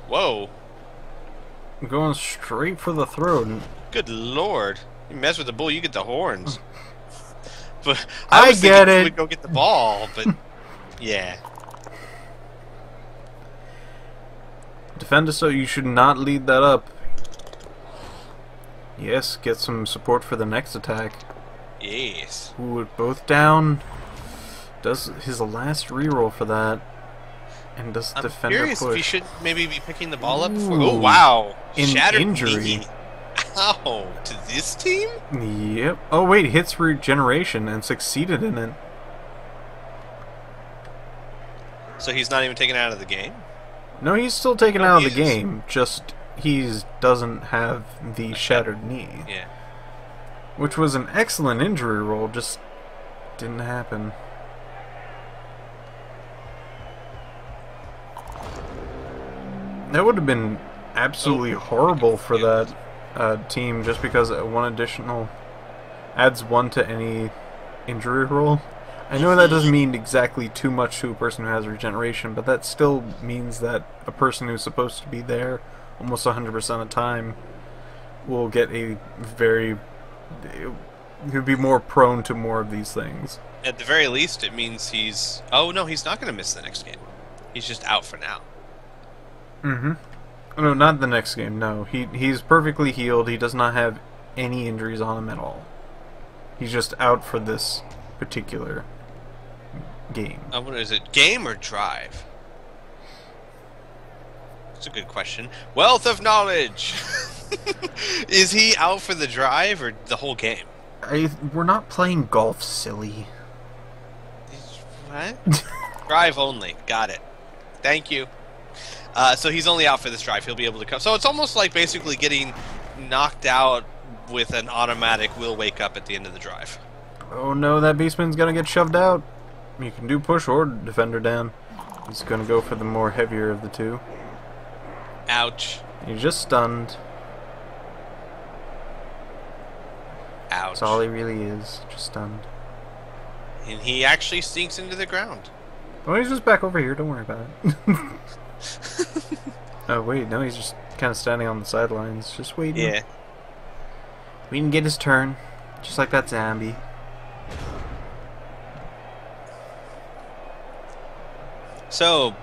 Speaker 2: Whoa.
Speaker 1: I'm going straight for the throat.
Speaker 2: Good lord. You mess with the bull, you get the horns. But
Speaker 1: I
Speaker 2: was
Speaker 1: get
Speaker 2: thinking
Speaker 1: it.
Speaker 2: We'd go get the ball, but yeah.
Speaker 1: Defender, so you should not lead that up. Yes, get some support for the next attack.
Speaker 2: Yes.
Speaker 1: Ooh, both down. Does his last reroll for that. And does the
Speaker 2: I'm
Speaker 1: defender
Speaker 2: curious
Speaker 1: push?
Speaker 2: if he should maybe be picking the ball up for...
Speaker 1: Ooh.
Speaker 2: Oh, wow.
Speaker 1: In
Speaker 2: Shattered
Speaker 1: injury.
Speaker 2: knee. Ow. To this team?
Speaker 1: Yep. Oh wait, hits regeneration and succeeded in it.
Speaker 2: So he's not even taken out of the game?
Speaker 1: No, he's still taken out of the
Speaker 2: he is.
Speaker 1: game. Just he doesn't have the shattered knee.
Speaker 2: Yeah.
Speaker 1: Which was an excellent injury roll, just didn't happen. That would have been absolutely horrible for that team, just because one additional adds one to any injury roll. I know that doesn't mean exactly too much to a person who has regeneration, but that still means that a person who's supposed to be there almost 100% of the time will get a very... he'll be more prone to more of these things.
Speaker 2: At the very least, it means he's... Oh, no, he's not going to miss the next game. He's just out for now.
Speaker 1: Mm-hmm. No, not the next game, no. He's perfectly healed. He does not have any injuries on him at all. He's just out for this particular game.
Speaker 2: What is it? Game or drive? That's a good question. Wealth of knowledge! Is he out for the drive or the whole game?
Speaker 1: We're not playing golf, silly.
Speaker 2: What? Drive only. Got it. Thank you. So he's only out for this drive. He'll be able to come. So it's almost like basically getting knocked out with an automatic will wake up at the end of the drive.
Speaker 1: Oh no, that Beastman's gonna get shoved out. You can do push or defender down. He's gonna go for the more heavier of the two.
Speaker 2: Ouch.
Speaker 1: He's just stunned.
Speaker 2: Ouch.
Speaker 1: That's all he really is, just stunned.
Speaker 2: And he actually sinks into the ground.
Speaker 1: Oh, he's just back over here, don't worry about it. Oh wait, no, he's just kind of standing on the sidelines, just waiting.
Speaker 2: Yeah.
Speaker 1: We can get his turn, just like that zombie.
Speaker 2: So,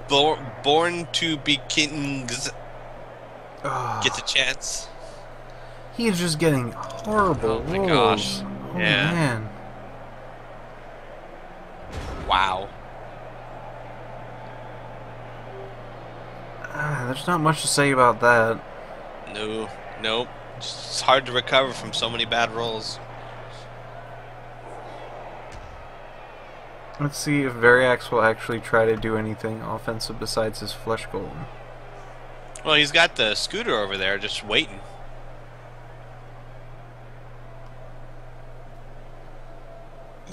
Speaker 2: born to be kings gets a chance.
Speaker 1: He is just getting horrible
Speaker 2: Oh my
Speaker 1: rolls.
Speaker 2: gosh.
Speaker 1: Oh
Speaker 2: Yeah.
Speaker 1: man.
Speaker 2: Wow.
Speaker 1: There's not much to say about that.
Speaker 2: No. Nope. It's hard to recover from so many bad rolls.
Speaker 1: Let's see if Veriax will actually try to do anything offensive besides his Flesh Golem.
Speaker 2: Well, he's got the scooter over there just waiting.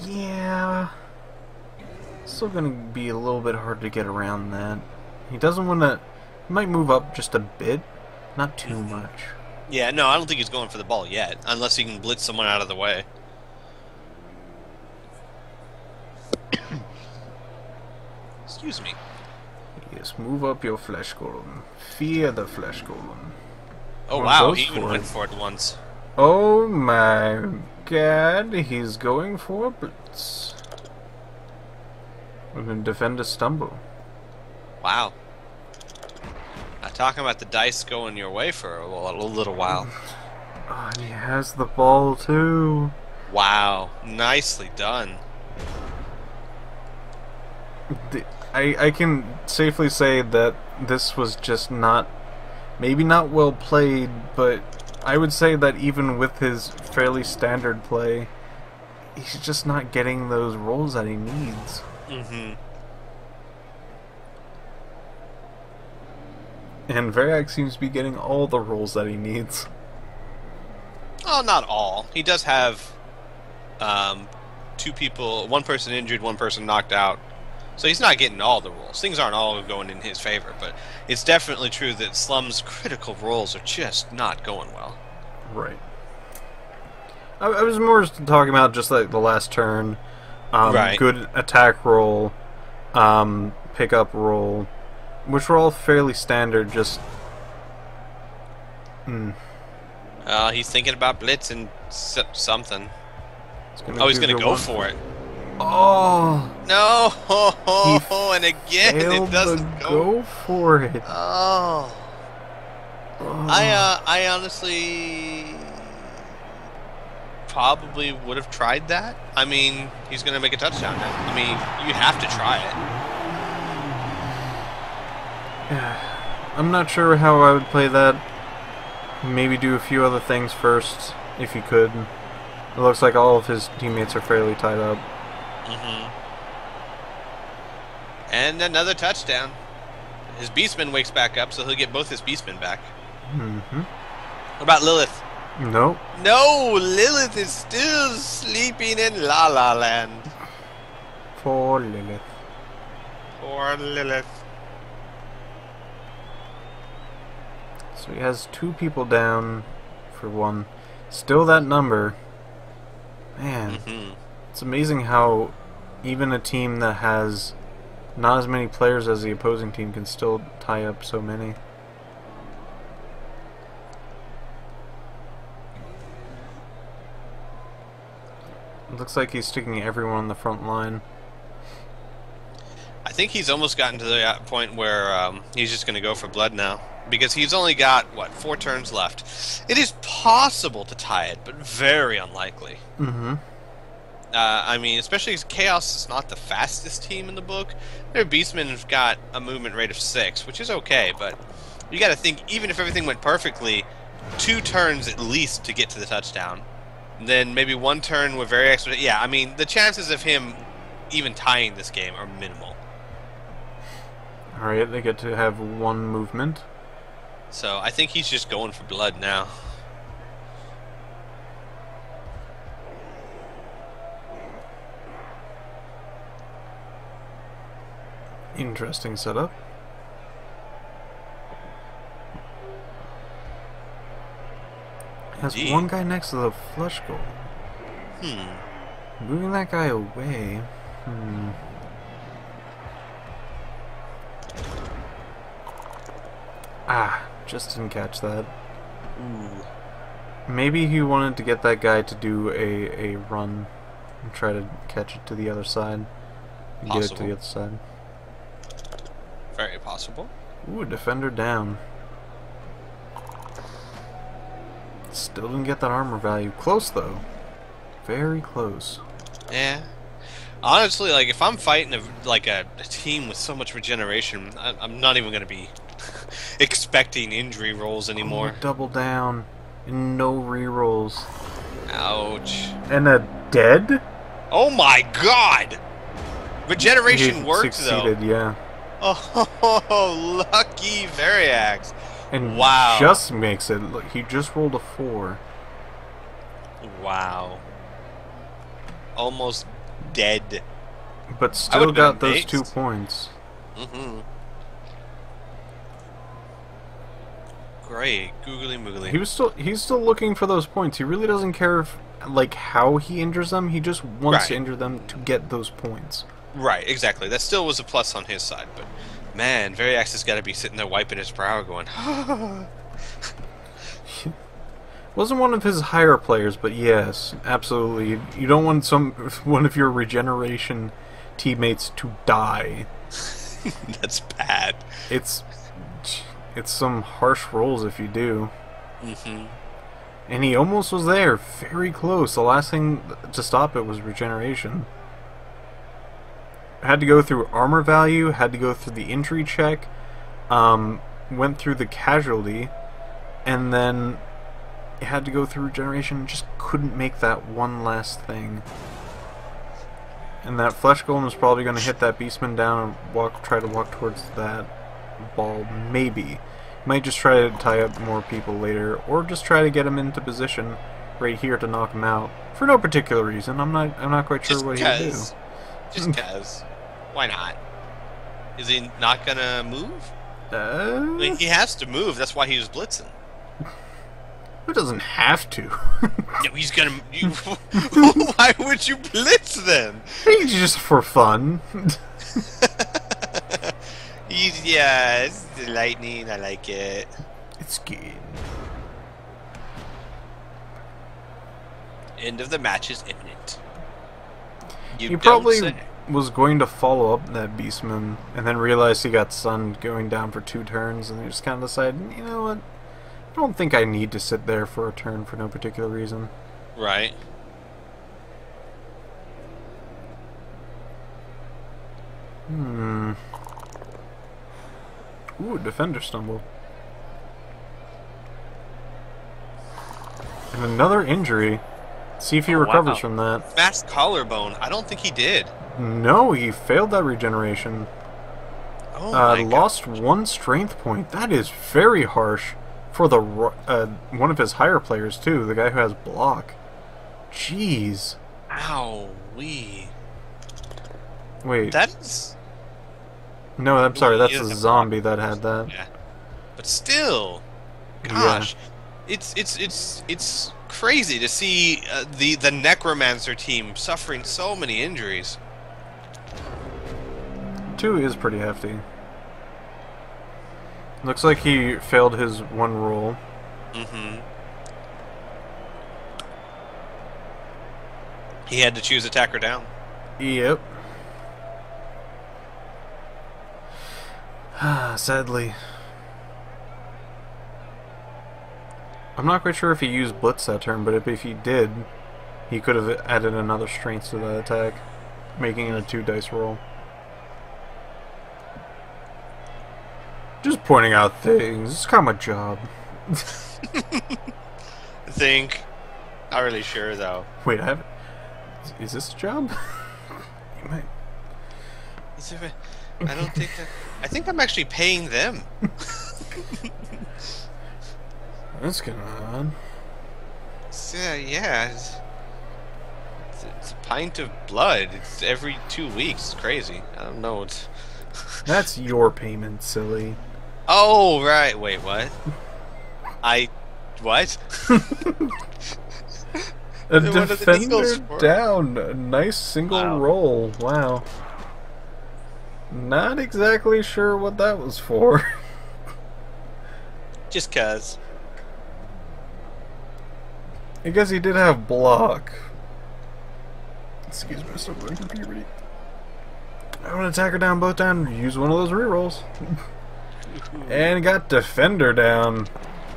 Speaker 1: Yeah. Still gonna be a little bit hard to get around that. He doesn't want to... He might move up just a bit. Not too much.
Speaker 2: Yeah, no, I don't think he's going for the ball yet. Unless he can blitz someone out of the way. Excuse me.
Speaker 1: Yes, move up your Flesh Golem. Fear the Flesh Golem.
Speaker 2: Oh,
Speaker 1: One
Speaker 2: wow,
Speaker 1: goes
Speaker 2: he even
Speaker 1: for
Speaker 2: went
Speaker 1: it.
Speaker 2: for it once.
Speaker 1: Oh my god, he's going for a blitz. We're gonna defend a stumble.
Speaker 2: Wow. Not talking about the dice going your way for a little while.
Speaker 1: Oh, and he has the ball too.
Speaker 2: Wow. Nicely done.
Speaker 1: I can safely say that this was just not Maybe not well played, but I would say that even with his fairly standard play, he's just not getting those rolls that he needs.
Speaker 2: Mm-hmm.
Speaker 1: And Veriax seems to be getting all the rolls that he needs.
Speaker 2: Oh, not all. He does have two people, one person injured, one person knocked out. So he's not getting all the rolls. Things aren't all going in his favor, but it's definitely true that Slum's critical rolls are just not going well.
Speaker 1: Right. I was more talking about just like the last turn.
Speaker 2: Right.
Speaker 1: Good attack roll, pickup roll, which were all fairly standard, just...
Speaker 2: He's thinking about blitz and something. He's going to go for it.
Speaker 1: Oh!
Speaker 2: No! And again, it doesn't
Speaker 1: go for it.
Speaker 2: Oh. I honestly probably would have tried that. I mean, he's going to make a touchdown now. I mean, you have to try it.
Speaker 1: Yeah. I'm not sure how I would play that. Maybe do a few other things first, if you could. It looks like all of his teammates are fairly tied up.
Speaker 2: And another touchdown. His Beastman wakes back up, so he'll get both his Beastmen back. What about Lilith?
Speaker 1: Nope.
Speaker 2: No, Lilith is still sleeping in La La Land.
Speaker 1: Poor Lilith.
Speaker 2: Poor Lilith.
Speaker 1: So he has 2 people down for 1. Still that number. Man, it's amazing how even a team that has not as many players as the opposing team can still tie up so many. It looks like he's sticking everyone on the front line.
Speaker 2: I think he's almost gotten to the point where he's just going to go for blood now. Because he's only got, what, 4 turns left. It is possible to tie it, but very unlikely. I mean, especially because Chaos is not the fastest team in the book. Their Beastmen have got a movement rate of 6, which is okay, but you got to think, even if everything went perfectly, 2 turns at least to get to the touchdown. And then maybe 1 turn with Veriax. Yeah, I mean, the chances of him even tying this game are minimal.
Speaker 1: Alright, they get to have 1 movement.
Speaker 2: So I think he's just going for blood now.
Speaker 1: Interesting setup. Has
Speaker 2: Indeed.
Speaker 1: 1 guy next to the flesh goal. Moving that guy away. Ah, just didn't catch that. Maybe he wanted to get that guy to do a run and try to catch it to the other side. And get it to the other side.
Speaker 2: Very possible.
Speaker 1: Ooh, defender down. Still didn't get that armor value. Close though. Very close.
Speaker 2: Yeah. Honestly, like if I'm fighting a team with so much regeneration, I'm not even going to be expecting injury rolls anymore.
Speaker 1: Oh, double down. And no rerolls.
Speaker 2: Ouch.
Speaker 1: And a dead?
Speaker 2: Oh my god! Regeneration
Speaker 1: He
Speaker 2: worked
Speaker 1: succeeded,
Speaker 2: though.
Speaker 1: Yeah.
Speaker 2: Oh, lucky Veriax.
Speaker 1: And
Speaker 2: wow.
Speaker 1: just makes it. Look, he just rolled a 4.
Speaker 2: Wow. Almost dead.
Speaker 1: But still got those 2 points.
Speaker 2: Great. Googly moogly.
Speaker 1: He's still looking for those points. He really doesn't care if, like, how he injures them. He just wants to injure them to get those points.
Speaker 2: Right, exactly. That still was a plus on his side, but man, Veriax has got to be sitting there wiping his brow going,
Speaker 1: Wasn't one of his higher players, but yes, absolutely. You don't want one of your regeneration teammates to die.
Speaker 2: That's bad.
Speaker 1: It's some harsh rolls if you do. And he almost was there, very close. The last thing to stop it was regeneration. Had to go through armor value, had to go through the injury check, went through the casualty, and then it had to go through regeneration and just couldn't make that one last thing. And that Flesh Golem is probably going to hit that Beastman down and try to walk towards that ball, maybe. Might just try to tie up more people later, or just try to get him into position right here to knock him out. For no particular reason. I'm not quite sure what he'd do.
Speaker 2: Just cause. Why not? Is he not gonna move? I mean, he has to move. That's why he was blitzing.
Speaker 1: Who doesn't have to?
Speaker 2: No, he's gonna. Why would you blitz then?
Speaker 1: Just for fun.
Speaker 2: Yeah, it's the lightning. I like it.
Speaker 1: It's good.
Speaker 2: End of the match is imminent.
Speaker 1: He probably was going to follow up that Beastman, and then realized he got sunned going down for 2 turns, and he just kind of decided, you know what? I don't think I need to sit there for a turn for no particular reason.
Speaker 2: Right.
Speaker 1: Ooh, Defender stumbled. And another injury. See if he recovers from that.
Speaker 2: Smashed collarbone. I don't think he did.
Speaker 1: No, he failed that regeneration.
Speaker 2: Oh my
Speaker 1: lost 1 strength point. That is very harsh for the one of his higher players too. The guy who has block. Jeez.
Speaker 2: Ow wee.
Speaker 1: Wait.
Speaker 2: That's.
Speaker 1: No, I'm sorry. That's a zombie that had that.
Speaker 2: Yeah. But still, gosh, yeah. It's crazy to see the Necromancer team suffering so many injuries.
Speaker 1: 2 is pretty hefty. Looks like he failed his 1 roll.
Speaker 2: He had to choose attacker down.
Speaker 1: Yep. Sadly. I'm not quite sure if he used Blitz that turn, but if he did, he could have added another strength to that attack, making it a 2 dice roll. Just pointing out things. It's kind of my job.
Speaker 2: Not really sure though.
Speaker 1: Wait, is this a job? You might.
Speaker 2: I don't think that. I think I'm actually paying them.
Speaker 1: That's kind of odd.
Speaker 2: Yeah. It's a pint of blood. It's every 2 weeks. It's crazy. I don't know.
Speaker 1: That's your payment, silly.
Speaker 2: Oh, right. Wait, what? What?
Speaker 1: A defender down. A nice single roll. Wow. Not exactly sure what that was for.
Speaker 2: Just cuz.
Speaker 1: I guess he did have block. Excuse me, I'm still going through puberty. I want to attack her down both down. Use one of those rerolls. And got defender down.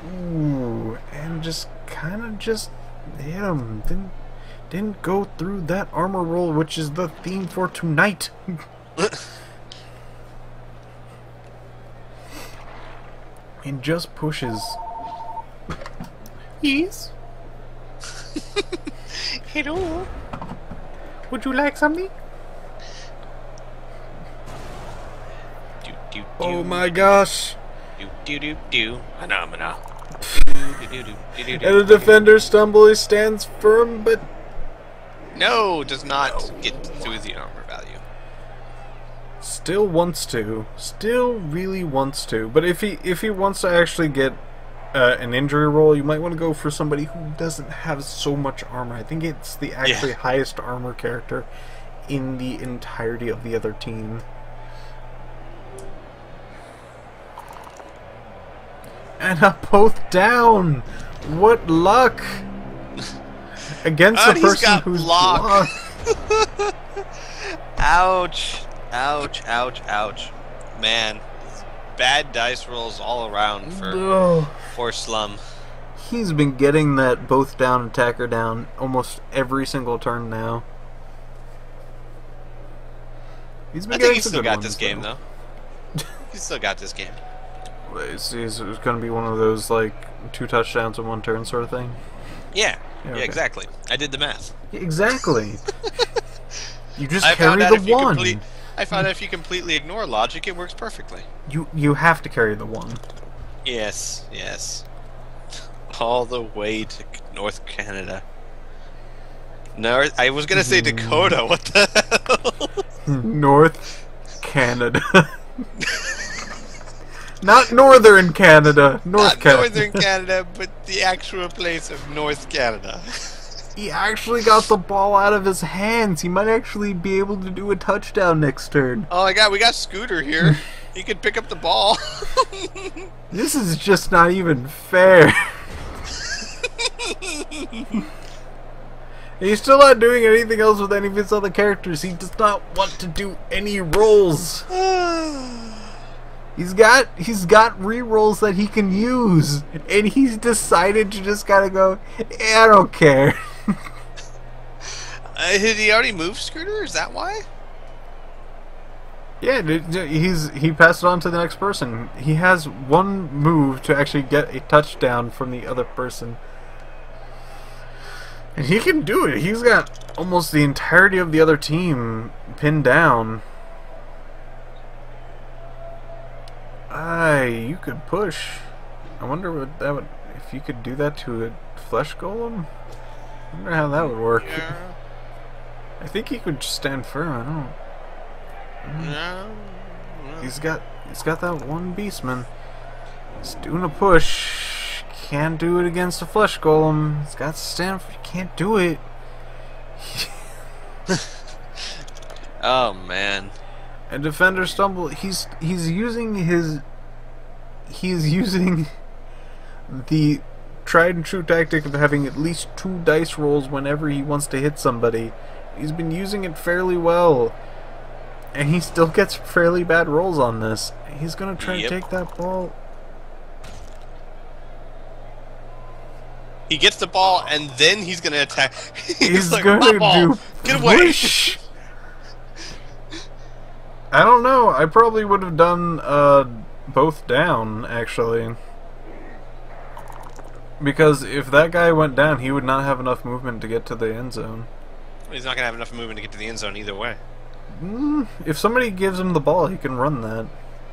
Speaker 1: Ooh, and just kind of just hit him. Didn't go through that armor roll, which is the theme for tonight. And just pushes. Yes.
Speaker 2: Hello.
Speaker 1: Would you like something? Oh my gosh.
Speaker 2: Phenomena.
Speaker 1: And the defender stumble, he stands firm, but
Speaker 2: no, does not get through the armor value.
Speaker 1: Still wants to. Still really wants to. But if he wants to actually get an injury roll, you might want to go for somebody who doesn't have so much armor. I think it's the actually highest armor character in the entirety of the other team. And both down! What luck! Against the person who's blocked.
Speaker 2: Ouch. Ouch, ouch, ouch. Man, bad dice rolls all around for Slum.
Speaker 1: He's been getting that both down attacker down almost every single turn now.
Speaker 2: I think he's still got this game, though. He's still got this game.
Speaker 1: It's going to be one of those, like, 2 touchdowns in 1 turn sort of thing?
Speaker 2: Yeah.
Speaker 1: Yeah,
Speaker 2: Yeah,
Speaker 1: okay.
Speaker 2: exactly. I did the math.
Speaker 1: Exactly. You just
Speaker 2: I
Speaker 1: carry
Speaker 2: found out
Speaker 1: the
Speaker 2: if you
Speaker 1: 1.
Speaker 2: I found out if you completely ignore logic, it works perfectly.
Speaker 1: You have to carry the 1.
Speaker 2: Yes, yes. All the way to North Canada. No, I was gonna say Dakota. What the hell?
Speaker 1: North Canada. Not Northern Canada. North
Speaker 2: Not
Speaker 1: Canada.
Speaker 2: Northern Canada, but the actual place of North Canada.
Speaker 1: He actually got the ball out of his hands. He might actually be able to do a touchdown next turn.
Speaker 2: Oh my god, we got Scooter here. He could pick up the ball.
Speaker 1: This is just not even fair. He's still not doing anything else with any of his other characters. He does not want to do any rolls. He's got re-rolls that he can use, and he's decided to just gotta go, I don't care.
Speaker 2: Did he already move Scooter? Is that why?
Speaker 1: Yeah, he passed it on to the next person. He has 1 move to actually get a touchdown from the other person. And he can do it. He's got almost the entirety of the other team pinned down. You could push. I wonder what that would, if you could do that to a flesh golem. I wonder how that would work.
Speaker 2: Yeah.
Speaker 1: I think he could just stand firm. I don't know.
Speaker 2: No.
Speaker 1: He's got that 1 beastman. He's doing a push. Can't do it against a flesh golem. He's got to stand for. Can't do it.
Speaker 2: Oh man.
Speaker 1: And defender stumble. He's using the tried and true tactic of having at least 2 dice rolls whenever he wants to hit somebody. He's been using it fairly well, and he still gets fairly bad rolls on this. He's gonna try to take that ball.
Speaker 2: He gets the ball and then he's gonna attack.
Speaker 1: He's
Speaker 2: like,
Speaker 1: gonna do
Speaker 2: get away.
Speaker 1: Push. I don't know. I probably would have done both down, actually. Because if that guy went down, he would not have enough movement to get to the end zone.
Speaker 2: He's not gonna have enough movement to get to the end zone either way.
Speaker 1: If somebody gives him the ball, he can run that.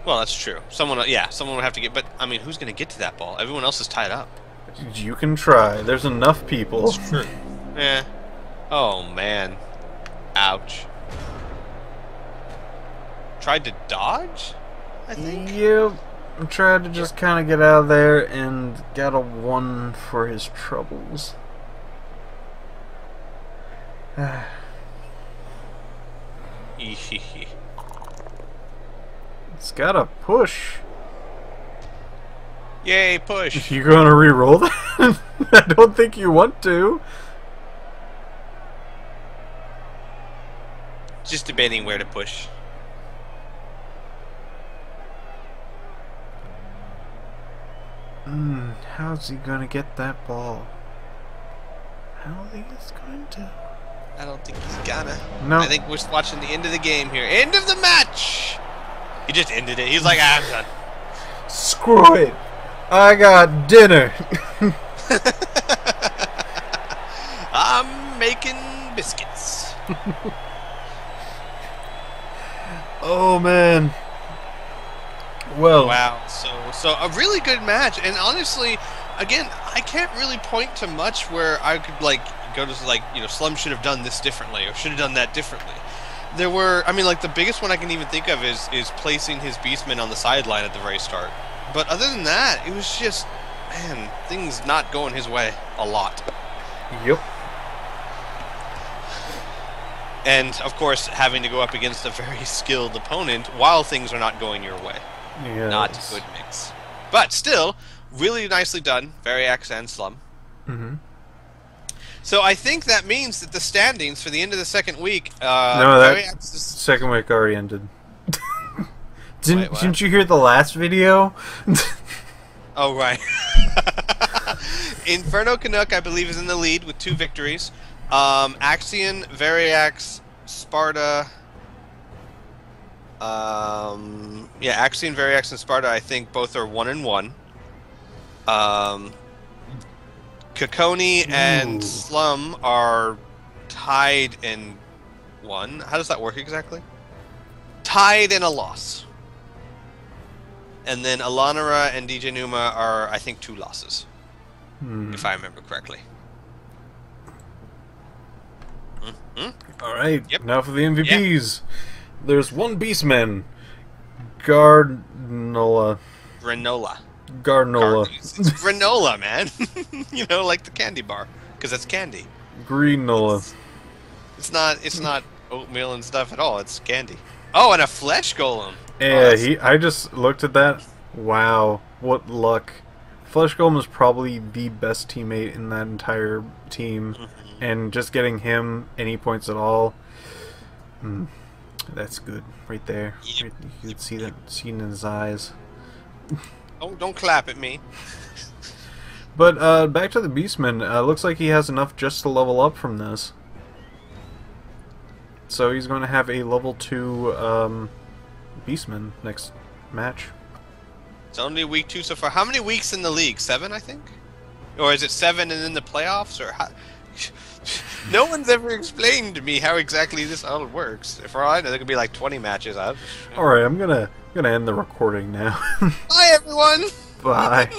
Speaker 2: Well, that's true. Someone would have to get. But I mean, who's gonna get to that ball? Everyone else is tied up.
Speaker 1: You can try. There's enough people.
Speaker 2: That's true. Yeah. Oh man. Ouch. Tried to dodge? I think.
Speaker 1: Yep. I tried to just kind of get out of there and got a 1 for his troubles. It's got a push.
Speaker 2: Yay, push.
Speaker 1: You gonna re-roll that? I don't think you want to.
Speaker 2: Just debating where to push.
Speaker 1: How's he gonna get that ball? I don't think he's going to.
Speaker 2: I don't think he's gonna.
Speaker 1: No.
Speaker 2: I think we're watching the end of the game here. End of the match! He just ended it. He's like, I'm done.
Speaker 1: Screw it. I got dinner.
Speaker 2: I'm making biscuits.
Speaker 1: Oh, man. Well.
Speaker 2: Wow. So a really good match. And honestly, again, I can't really point to much where I could, like, go to, like, you know, Slum should have done this differently or should have done that differently. There were, I mean, like, the biggest one I can even think of is placing his Beastman on the sideline at the very start. But other than that, it was just, man, things not going his way a lot.
Speaker 1: Yep.
Speaker 2: And, of course, having to go up against a very skilled opponent while things are not going your way.
Speaker 1: Yes.
Speaker 2: Not a good mix. But still, really nicely done, Veriax and Slum.
Speaker 1: Mm-hmm.
Speaker 2: So I think that means that the standings for the end of the second week...
Speaker 1: no, that
Speaker 2: Veriax is...
Speaker 1: second week already ended.
Speaker 2: Wait,
Speaker 1: didn't you hear the last video?
Speaker 2: Oh, right. Inferno Canuck, I believe, is in the lead with 2 victories. Axion, Veriax, Sparta, Yeah, Axion, Veriax, and Sparta. I think both are 1-1. Um, Kakoni and
Speaker 1: Ooh.
Speaker 2: Slum are tied in one. How does that work exactly? Tied in a loss. And then Alanara and DJ Numa are, I think, 2 losses, if I remember correctly.
Speaker 1: All right,
Speaker 2: Yep.
Speaker 1: now for the MVPs. There's one Beastman, Gardnola.
Speaker 2: Granola.
Speaker 1: Gardnola.
Speaker 2: It's granola, man. You know, like the candy bar, because it's candy.
Speaker 1: Greenola.
Speaker 2: It's not oatmeal and stuff at all. It's candy. Oh, and a flesh golem.
Speaker 1: Yeah, I just looked at that. Wow, what luck. Flesh Golem is probably the best teammate in that entire team, and just getting him any points at all, that's good right there.
Speaker 2: Yep.
Speaker 1: You can see that, see it in his eyes.
Speaker 2: Don't clap at me.
Speaker 1: But back to the Beastman. Looks like he has enough just to level up from this. So he's going to have a level 2 Beastman next match.
Speaker 2: It's only week 2 so far. How many weeks in the league? 7, I think? Or is it 7 and then the playoffs? Or how... No one's ever explained to me how exactly this all works. For all I know, there could be like 20 matches.
Speaker 1: Alright, I'm gonna end the recording now.
Speaker 2: Bye, everyone!
Speaker 1: Bye.